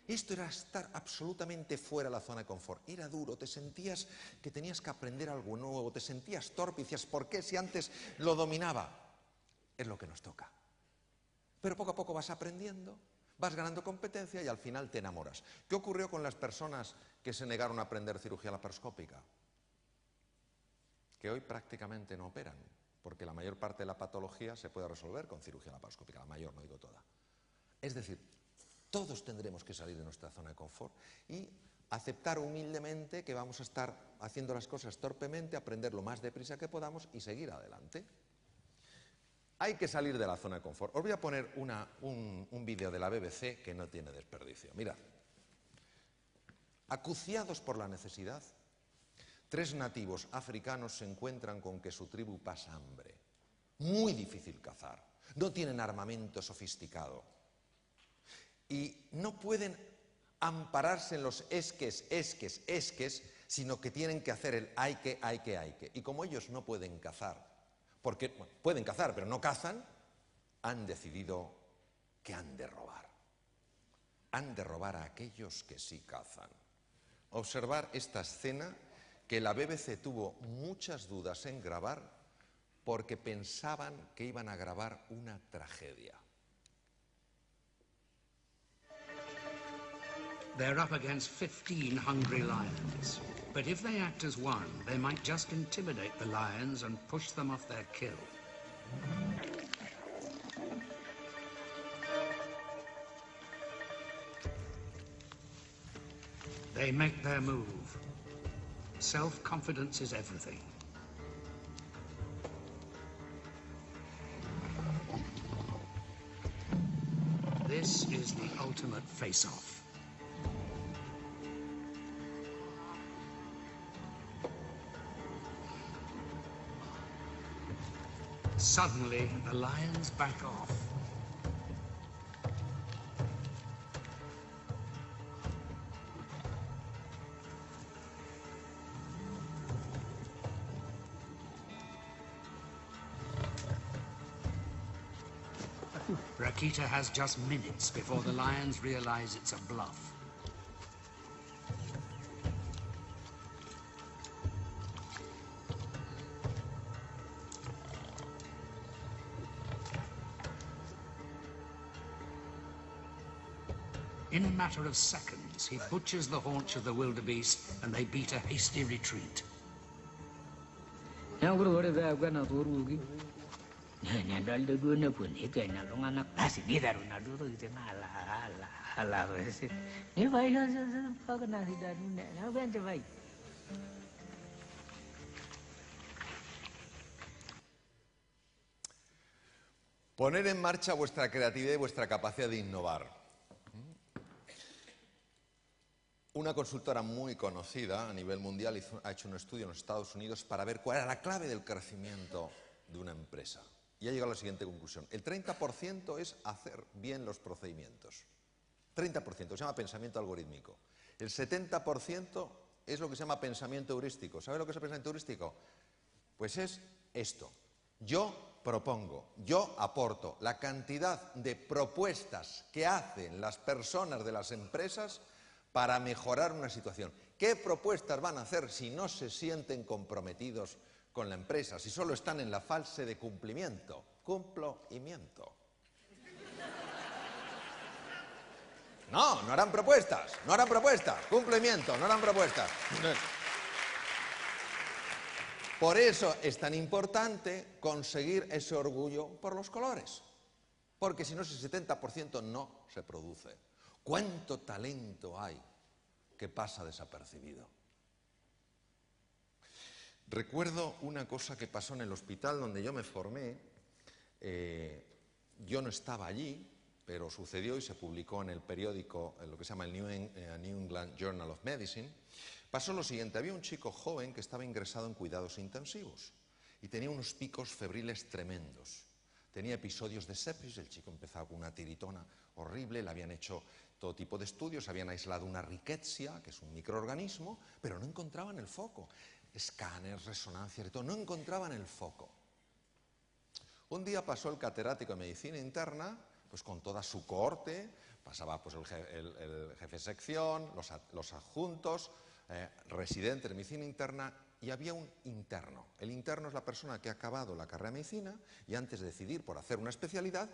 Esto era estar absolutamente fuera de la zona de confort. Era duro, te sentías que tenías que aprender algo nuevo, te sentías torpe y decías, ¿por qué si antes lo dominaba? Es lo que nos toca. Pero poco a poco vas aprendiendo. Vas ganando competencia y al final te enamoras. ¿Qué ocurrió con las personas que se negaron a aprender cirugía laparoscópica? Que hoy prácticamente no operan, porque la mayor parte de la patología se puede resolver con cirugía laparoscópica, la mayor, no digo toda. Es decir, todos tendremos que salir de nuestra zona de confort y aceptar humildemente que vamos a estar haciendo las cosas torpemente, aprender lo más deprisa que podamos y seguir adelante. Hay que salir de la zona de confort. Os voy a poner un vídeo de la BBC que no tiene desperdicio. Mirad. Acuciados por la necesidad, 3 nativos africanos se encuentran con que su tribu pasa hambre. Muy difícil cazar. No tienen armamento sofisticado. Y no pueden ampararse en los esques, sino que tienen que hacer el hay que. Y como ellos no pueden cazar, porque pueden cazar, pero no cazan, han decidido que han de robar. Han de robar a aquellos que sí cazan. Observar esta escena que la BBC tuvo muchas dudas en grabar porque pensaban que iban a grabar una tragedia. They're up against 15 hungry lions. But if they act as one, they might just intimidate the lions and push them off their kill. They make their move. Self-confidence is everything. This is the ultimate face-off. Suddenly, the lions back off. Rakita has just minutes before the lions realize it's a bluff. In a matter of seconds, he butchers the haunch of the wildebeest and they beat a hasty retreat. Poner en marcha vuestra creatividad y vuestra capacidad de innovar. Una consultora muy conocida a nivel mundial ha hecho un estudio en los Estados Unidos para ver cuál era la clave del crecimiento de una empresa. Y ha llegado a la siguiente conclusión. El 30% es hacer bien los procedimientos. 30%, se llama pensamiento algorítmico. El 70% es lo que se llama pensamiento heurístico. ¿Sabe lo que es el pensamiento heurístico? Pues es esto. Yo propongo, yo aporto. La cantidad de propuestas que hacen las personas de las empresas para mejorar una situación. ¿Qué propuestas van a hacer si no se sienten comprometidos con la empresa, si solo están en la fase de cumplimiento? Cumplo y miento. No, no harán propuestas, cumplo y miento, no harán propuestas. Por eso es tan importante conseguir ese orgullo por los colores, porque si no, ese 70% no se produce. ¿Cuánto talento hay que pasa desapercibido? Recuerdo una cosa que pasó en el hospital donde yo me formé. Yo no estaba allí, pero sucedió y se publicó en el periódico, en lo que se llama el New England Journal of Medicine. Pasó lo siguiente: había un chico joven que estaba ingresado en cuidados intensivos y tenía unos picos febriles tremendos. Tenía episodios de sepsis, el chico empezaba con una tiritona horrible, le habían hecho todo tipo de estudios, habían aislado una rickettsia, que es un microorganismo, pero no encontraban el foco. Escáneres, resonancias y todo, no encontraban el foco. Un día pasó el catedrático de medicina interna, pues con toda su cohorte, pasaba pues el jefe de sección, los adjuntos, residentes de medicina interna, y había un interno. El interno es la persona que ha acabado la carrera de medicina y antes de decidir por hacer una especialidad,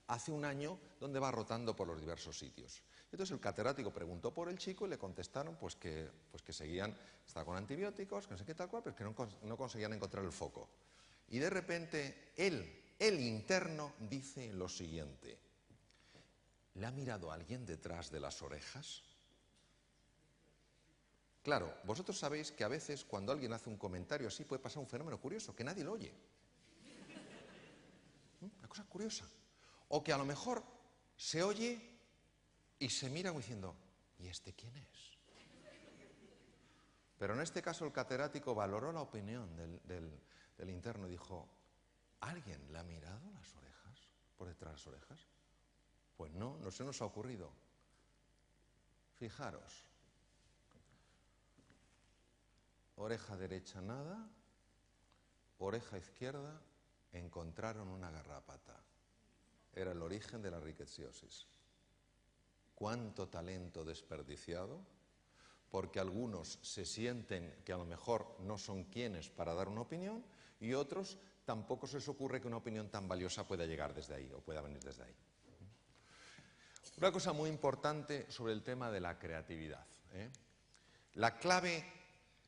hace un año donde va rotando por los diversos sitios. Entonces el catedrático preguntó por el chico y le contestaron pues que seguían, estaba con antibióticos, que no sé qué tal cual, pero que no conseguían encontrar el foco. Y de repente el interno dice lo siguiente: ¿le ha mirado alguien detrás de las orejas? Claro, vosotros sabéis que a veces cuando alguien hace un comentario así puede pasar un fenómeno curioso, que nadie lo oye. Una cosa curiosa. O que a lo mejor se oye y se mira como diciendo, ¿y este quién es? Pero en este caso el catedrático valoró la opinión del interno y dijo, ¿alguien le ha mirado las orejas, por detrás de las orejas? Pues no se nos ha ocurrido. Fijaros. Oreja derecha nada, oreja izquierda, encontraron una garrapata. Era el origen de la rickettsiosis. ¿Cuánto talento desperdiciado? Porque algunos se sienten que a lo mejor no son quienes para dar una opinión y otros tampoco se les ocurre que una opinión tan valiosa pueda llegar desde ahí o pueda venir desde ahí. Una cosa muy importante sobre el tema de la creatividad. La clave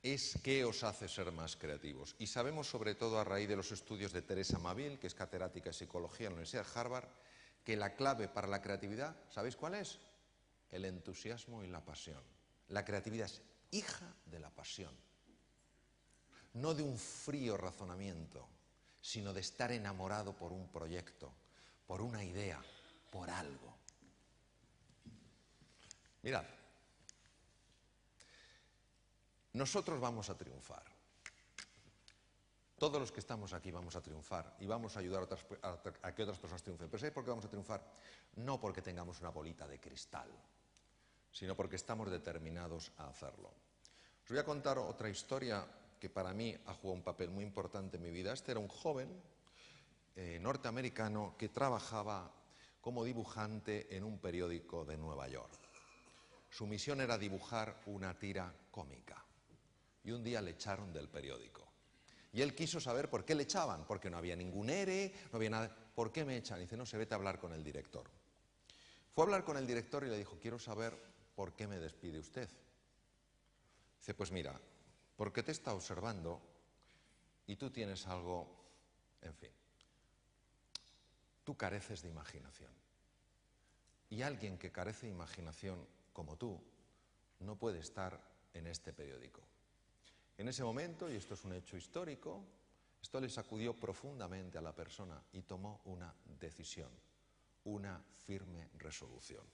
es qué os hace ser más creativos. Y sabemos, sobre todo a raíz de los estudios de Teresa Maville, que es catedrática de psicología en la Universidad de Harvard, que la clave para la creatividad, ¿sabéis cuál es? El entusiasmo y la pasión. La creatividad es hija de la pasión, no de un frío razonamiento, sino de estar enamorado por un proyecto, por una idea, por algo. Mirad, nosotros vamos a triunfar. Todos los que estamos aquí vamos a triunfar y vamos a ayudar a que otras personas triunfen. Pero ¿sabéis por qué vamos a triunfar? No porque tengamos una bolita de cristal, sino porque estamos determinados a hacerlo. Os voy a contar otra historia que para mí ha jugado un papel muy importante en mi vida. Este era un joven norteamericano que trabajaba como dibujante en un periódico de Nueva York. Su misión era dibujar una tira cómica y un día le echaron del periódico. Y él quiso saber por qué le echaban, porque no había ningún ERE, no había nada. ¿Por qué me echan? Y dice, no, se vete a hablar con el director. Fue a hablar con el director y le dijo, quiero saber por qué me despide usted. Dice, pues mira, porque te está observando y tú tienes algo, en fin, tú careces de imaginación. Y alguien que carece de imaginación como tú no puede estar en este periódico. En ese momento, y esto es un hecho histórico, esto le sacudió profundamente a la persona y tomó una decisión, una firme resolución.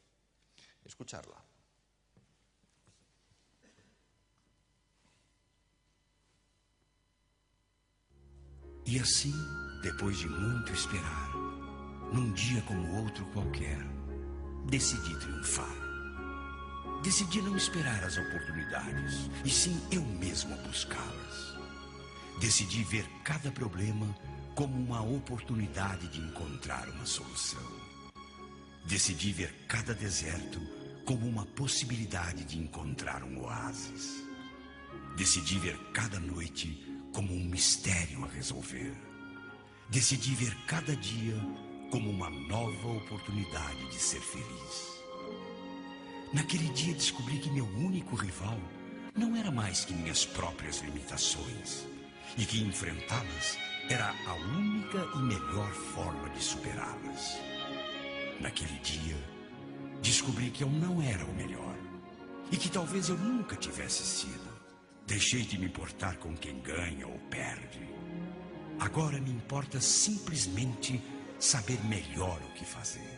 Escucharla. E assim, depois de muito esperar, num dia como outro qualquer, decidi triunfar. Decidi não esperar as oportunidades, e sim eu mesmo buscá-las. Decidi ver cada problema como uma oportunidade de encontrar uma solução. Decidi ver cada deserto como uma possibilidade de encontrar um oásis. Decidi ver cada noite como um mistério a resolver. Decidi ver cada dia como uma nova oportunidade de ser feliz. Naquele dia descobri que meu único rival não era mais que minhas próprias limitações e que enfrentá-las era a única e melhor forma de superá-las. Naquele dia descobri que eu não era o melhor e que talvez eu nunca tivesse sido. Deixei de me importar com quem ganha ou perde. Agora me importa simplesmente saber melhor o que fazer.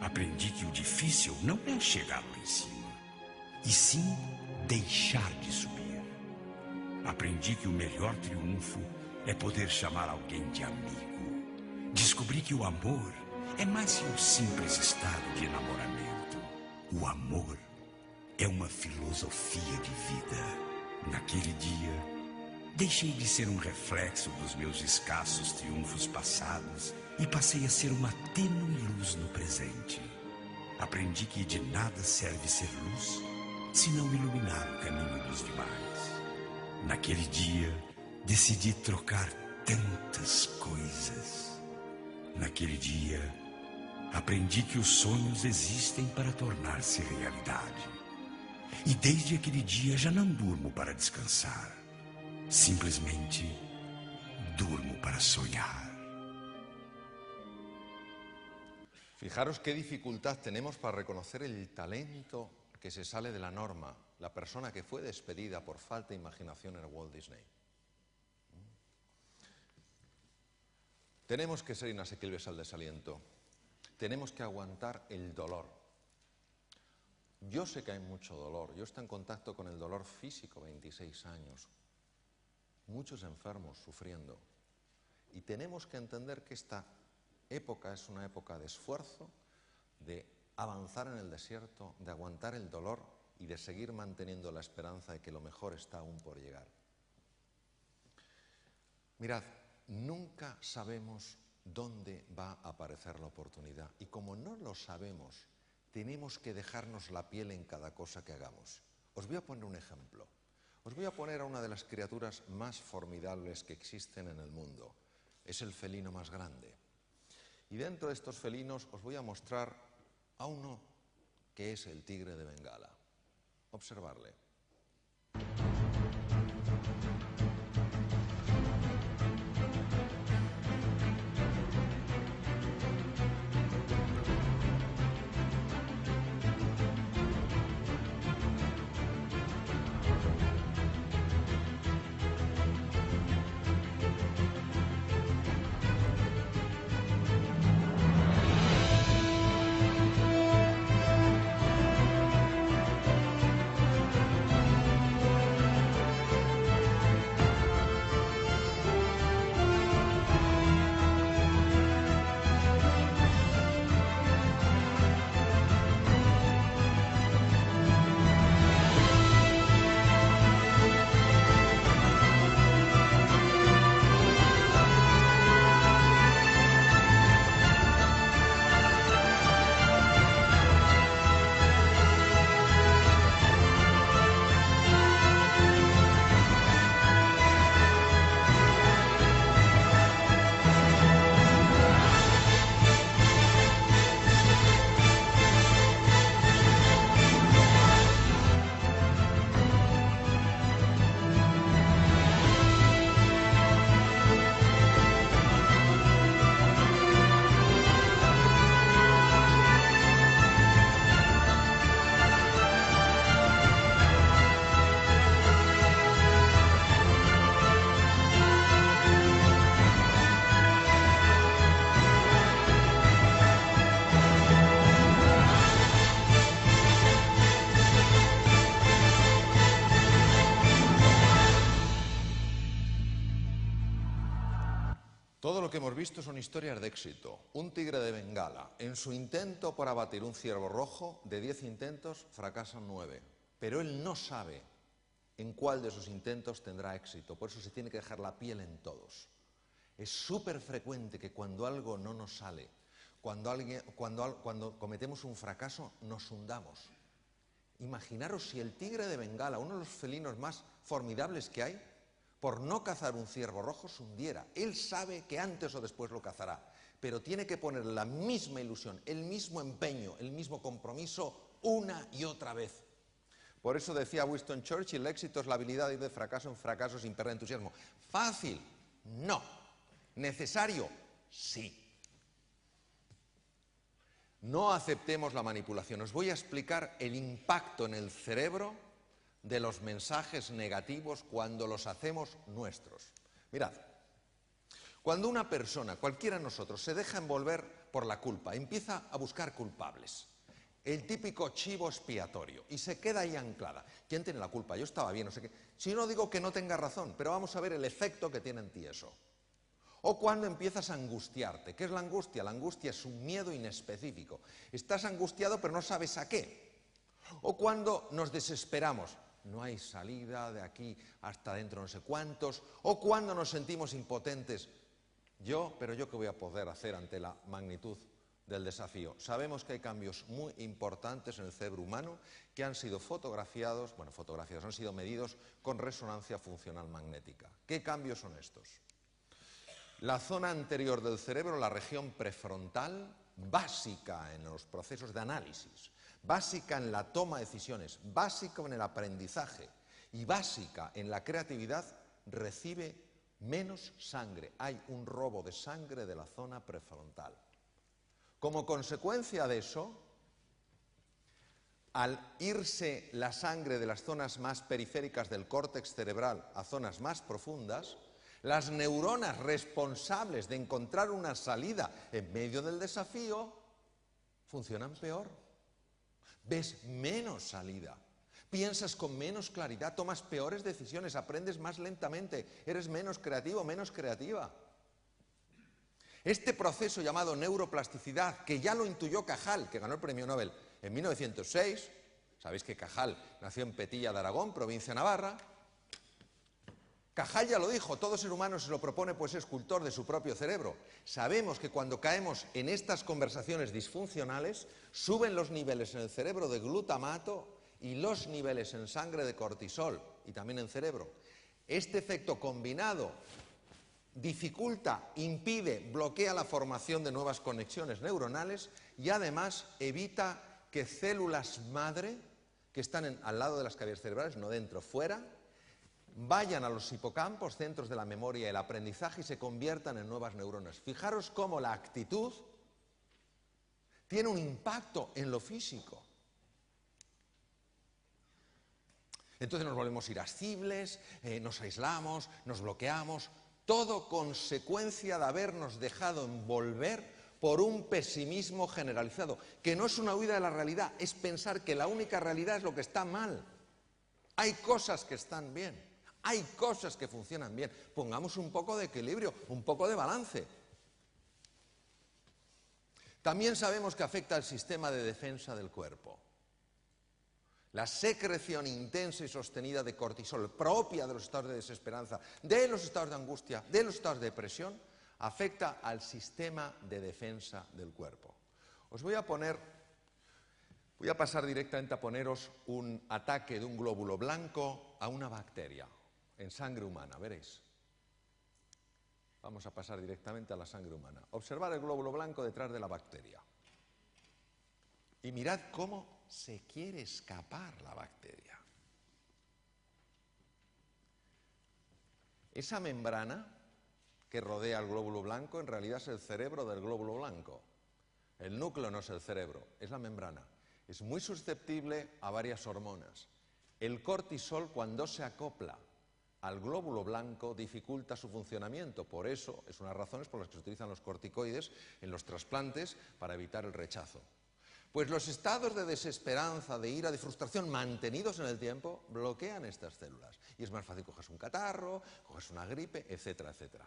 Aprendi que o difícil não é chegar lá em cima, e sim deixar de subir. Aprendi que o melhor triunfo é poder chamar alguém de amigo. Descobri que o amor é mais que um simples estado de enamoramento. O amor é uma filosofia de vida. Naquele dia, deixei de ser um reflexo dos meus escassos triunfos passados e passei a ser uma tênue luz no presente. Aprendi que de nada serve ser luz se não iluminar o caminho dos demais. Naquele dia, decidi trocar tantas coisas. Naquele dia, aprendi que os sonhos existem para tornar-se realidade. E desde aquele dia já não durmo para descansar. Simplesmente durmo para sonhar. Fijaros qué dificultad tenemos para reconocer el talento que se sale de la norma, la persona que fue despedida por falta de imaginación en el Walt Disney. Tenemos que ser inasequibles al desaliento, tenemos que aguantar el dolor. Yo sé que hay mucho dolor, yo estoy en contacto con el dolor físico 26 años, muchos enfermos sufriendo, y tenemos que entender que esta época es una época de esfuerzo, de avanzar en el desierto, de aguantar el dolor y de seguir manteniendo la esperanza de que lo mejor está aún por llegar. Mirad, nunca sabemos dónde va a aparecer la oportunidad, y como no lo sabemos, tenemos que dejarnos la piel en cada cosa que hagamos. Os voy a poner un ejemplo. Os voy a poner a una de las criaturas más formidables que existen en el mundo. Es el felino más grande. Y dentro de estos felinos os voy a mostrar a uno que es el tigre de Bengala. Observarle. Todo lo que hemos visto son historias de éxito. Un tigre de Bengala, en su intento por abatir un ciervo rojo, de 10 intentos fracasan 9. Pero él no sabe en cuál de sus intentos tendrá éxito, por eso se tiene que dejar la piel en todos. Es súper frecuente que cuando algo no nos sale, cuando cometemos un fracaso, nos hundamos. Imaginaros si el tigre de Bengala, uno de los felinos más formidables que hay, por no cazar un ciervo rojo se hundiera. Él sabe que antes o después lo cazará, pero tiene que poner la misma ilusión, el mismo empeño, el mismo compromiso una y otra vez. Por eso decía Winston Churchill, el éxito es la habilidad de ir de fracaso en fracaso sin perder entusiasmo. ¿Fácil? No. ¿Necesario? Sí. No aceptemos la manipulación. Os voy a explicar el impacto en el cerebro de los mensajes negativos cuando los hacemos nuestros. Mirad, cuando una persona, cualquiera de nosotros, se deja envolver por la culpa, empieza a buscar culpables, el típico chivo expiatorio, y se queda ahí anclada. ¿Quién tiene la culpa? Yo estaba bien, no sé qué. Si no digo que no tenga razón, pero vamos a ver el efecto que tiene en ti eso. O cuando empiezas a angustiarte. ¿Qué es la angustia? La angustia es un miedo inespecífico. Estás angustiado pero no sabes a qué. O cuando nos desesperamos. No hay salida de aquí hasta dentro no sé cuántos. O cuando nos sentimos impotentes. Pero yo qué voy a poder hacer ante la magnitud del desafío. Sabemos que hay cambios muy importantes en el cerebro humano que han sido han sido medidos con resonancia funcional magnética. ¿Qué cambios son estos? La zona anterior del cerebro, la región prefrontal, básica en los procesos de análisis, básica en la toma de decisiones, básica en el aprendizaje y básica en la creatividad, recibe menos sangre. Hay un robo de sangre de la zona prefrontal. Como consecuencia de eso, al irse la sangre de las zonas más periféricas del córtex cerebral a zonas más profundas, las neuronas responsables de encontrar una salida en medio del desafío funcionan peor. Ves menos salida, piensas con menos claridad, tomas peores decisiones, aprendes más lentamente, eres menos creativo, menos creativa. Este proceso llamado neuroplasticidad, que ya lo intuyó Cajal, que ganó el premio Nobel en 1906, sabéis que Cajal nació en Petilla de Aragón, provincia de Navarra. Cajal ya lo dijo, todo ser humano se lo propone pues es cultor de su propio cerebro. Sabemos que cuando caemos en estas conversaciones disfuncionales, suben los niveles en el cerebro de glutamato y los niveles en sangre de cortisol y también en cerebro. Este efecto combinado dificulta, impide, bloquea la formación de nuevas conexiones neuronales y además evita que células madre, que están al lado de las cavidades cerebrales, no dentro, fuera, vayan a los hipocampos, centros de la memoria y el aprendizaje, y se conviertan en nuevas neuronas. Fijaros cómo la actitud tiene un impacto en lo físico. Entonces nos volvemos irascibles, nos aislamos, nos bloqueamos, todo consecuencia de habernos dejado envolver por un pesimismo generalizado, que no es una huida de la realidad, es pensar que la única realidad es lo que está mal. Hay cosas que están bien. Hay cosas que funcionan bien. Pongamos un poco de equilibrio, un poco de balance. También sabemos que afecta al sistema de defensa del cuerpo. La secreción intensa y sostenida de cortisol, propia de los estados de desesperanza, de los estados de angustia, de los estados de depresión, afecta al sistema de defensa del cuerpo. Os voy a pasar directamente a poneros un ataque de un glóbulo blanco a una bacteria en sangre humana, veréis. Vamos a pasar directamente a la sangre humana. Observad el glóbulo blanco detrás de la bacteria. Y mirad cómo se quiere escapar la bacteria. Esa membrana que rodea el glóbulo blanco en realidad es el cerebro del glóbulo blanco. El núcleo no es el cerebro, es la membrana. Es muy susceptible a varias hormonas. El cortisol, cuando se acopla al glóbulo blanco, dificulta su funcionamiento. Por eso es una de las razones por las que se utilizan los corticoides en los trasplantes para evitar el rechazo. Pues los estados de desesperanza, de ira, de frustración mantenidos en el tiempo bloquean estas células. Y es más fácil cogerse un catarro, cogerse una gripe, etcétera, etcétera.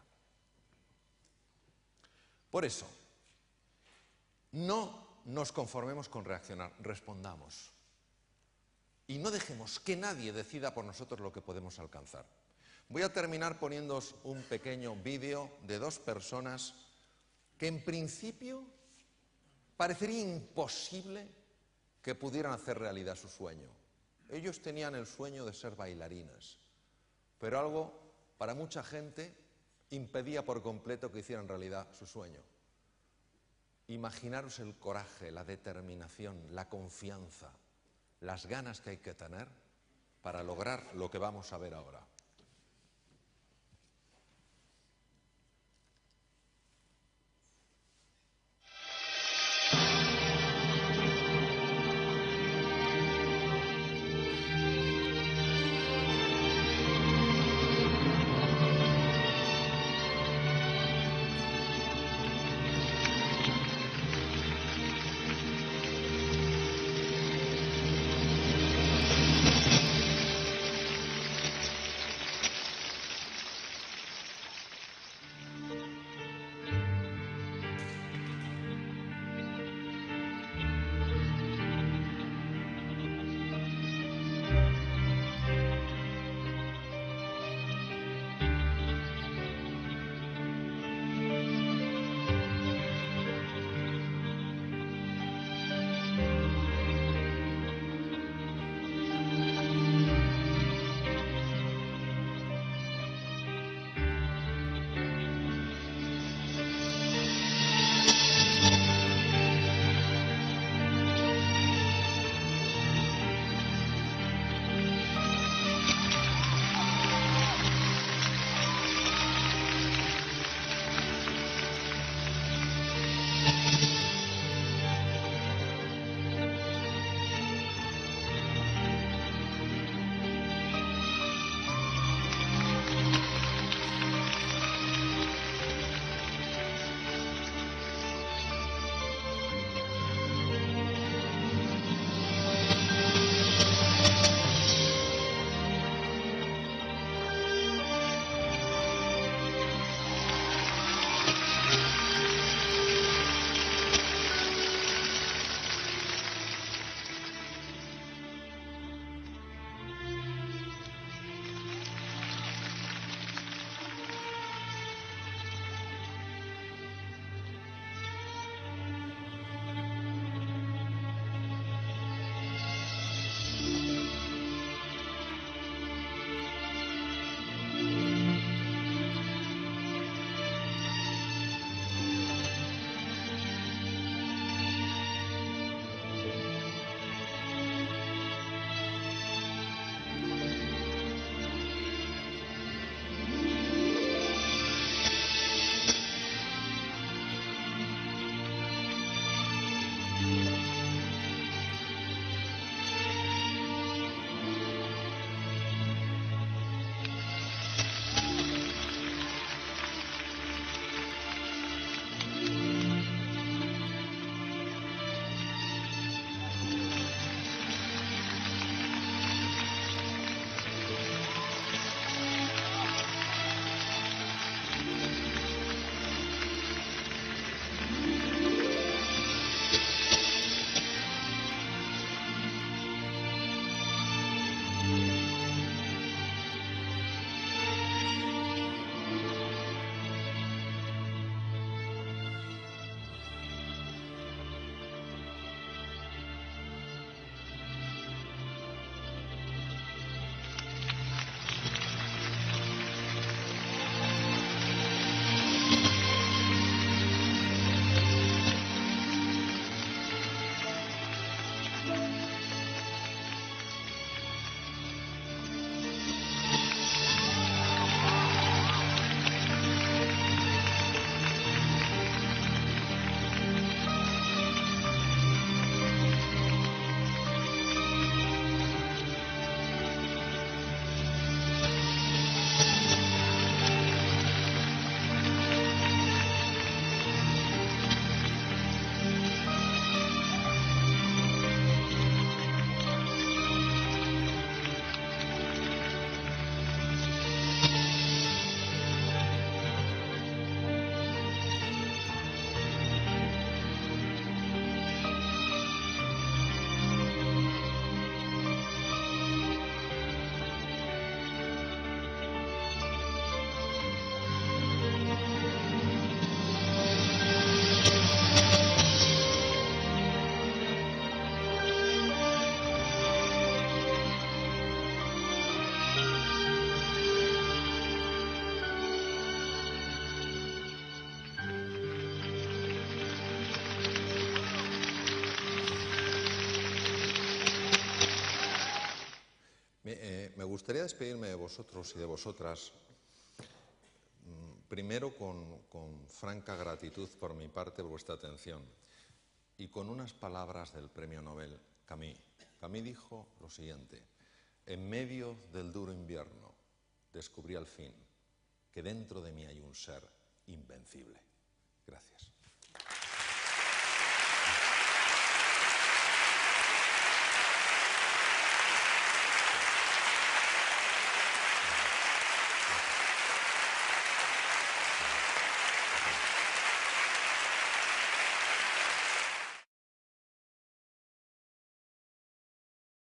Por eso, no nos conformemos con reaccionar, respondamos. Y no dejemos que nadie decida por nosotros lo que podemos alcanzar. Voy a terminar poniéndoos un pequeño vídeo de dos personas que en principio parecería imposible que pudieran hacer realidad su sueño. Ellos tenían el sueño de ser bailarinas, pero algo para mucha gente impedía por completo que hicieran realidad su sueño. Imaginaros el coraje, la determinación, la confianza, las ganas que hay que tener para lograr lo que vamos a ver ahora. gustaría despedirme de vosotros y de vosotras, primero con franca gratitud por mi parte por vuestra atención y con unas palabras del premio Nobel Camus. Camus dijo lo siguiente: en medio del duro invierno descubrí al fin que dentro de mí hay un ser invencible. Gracias.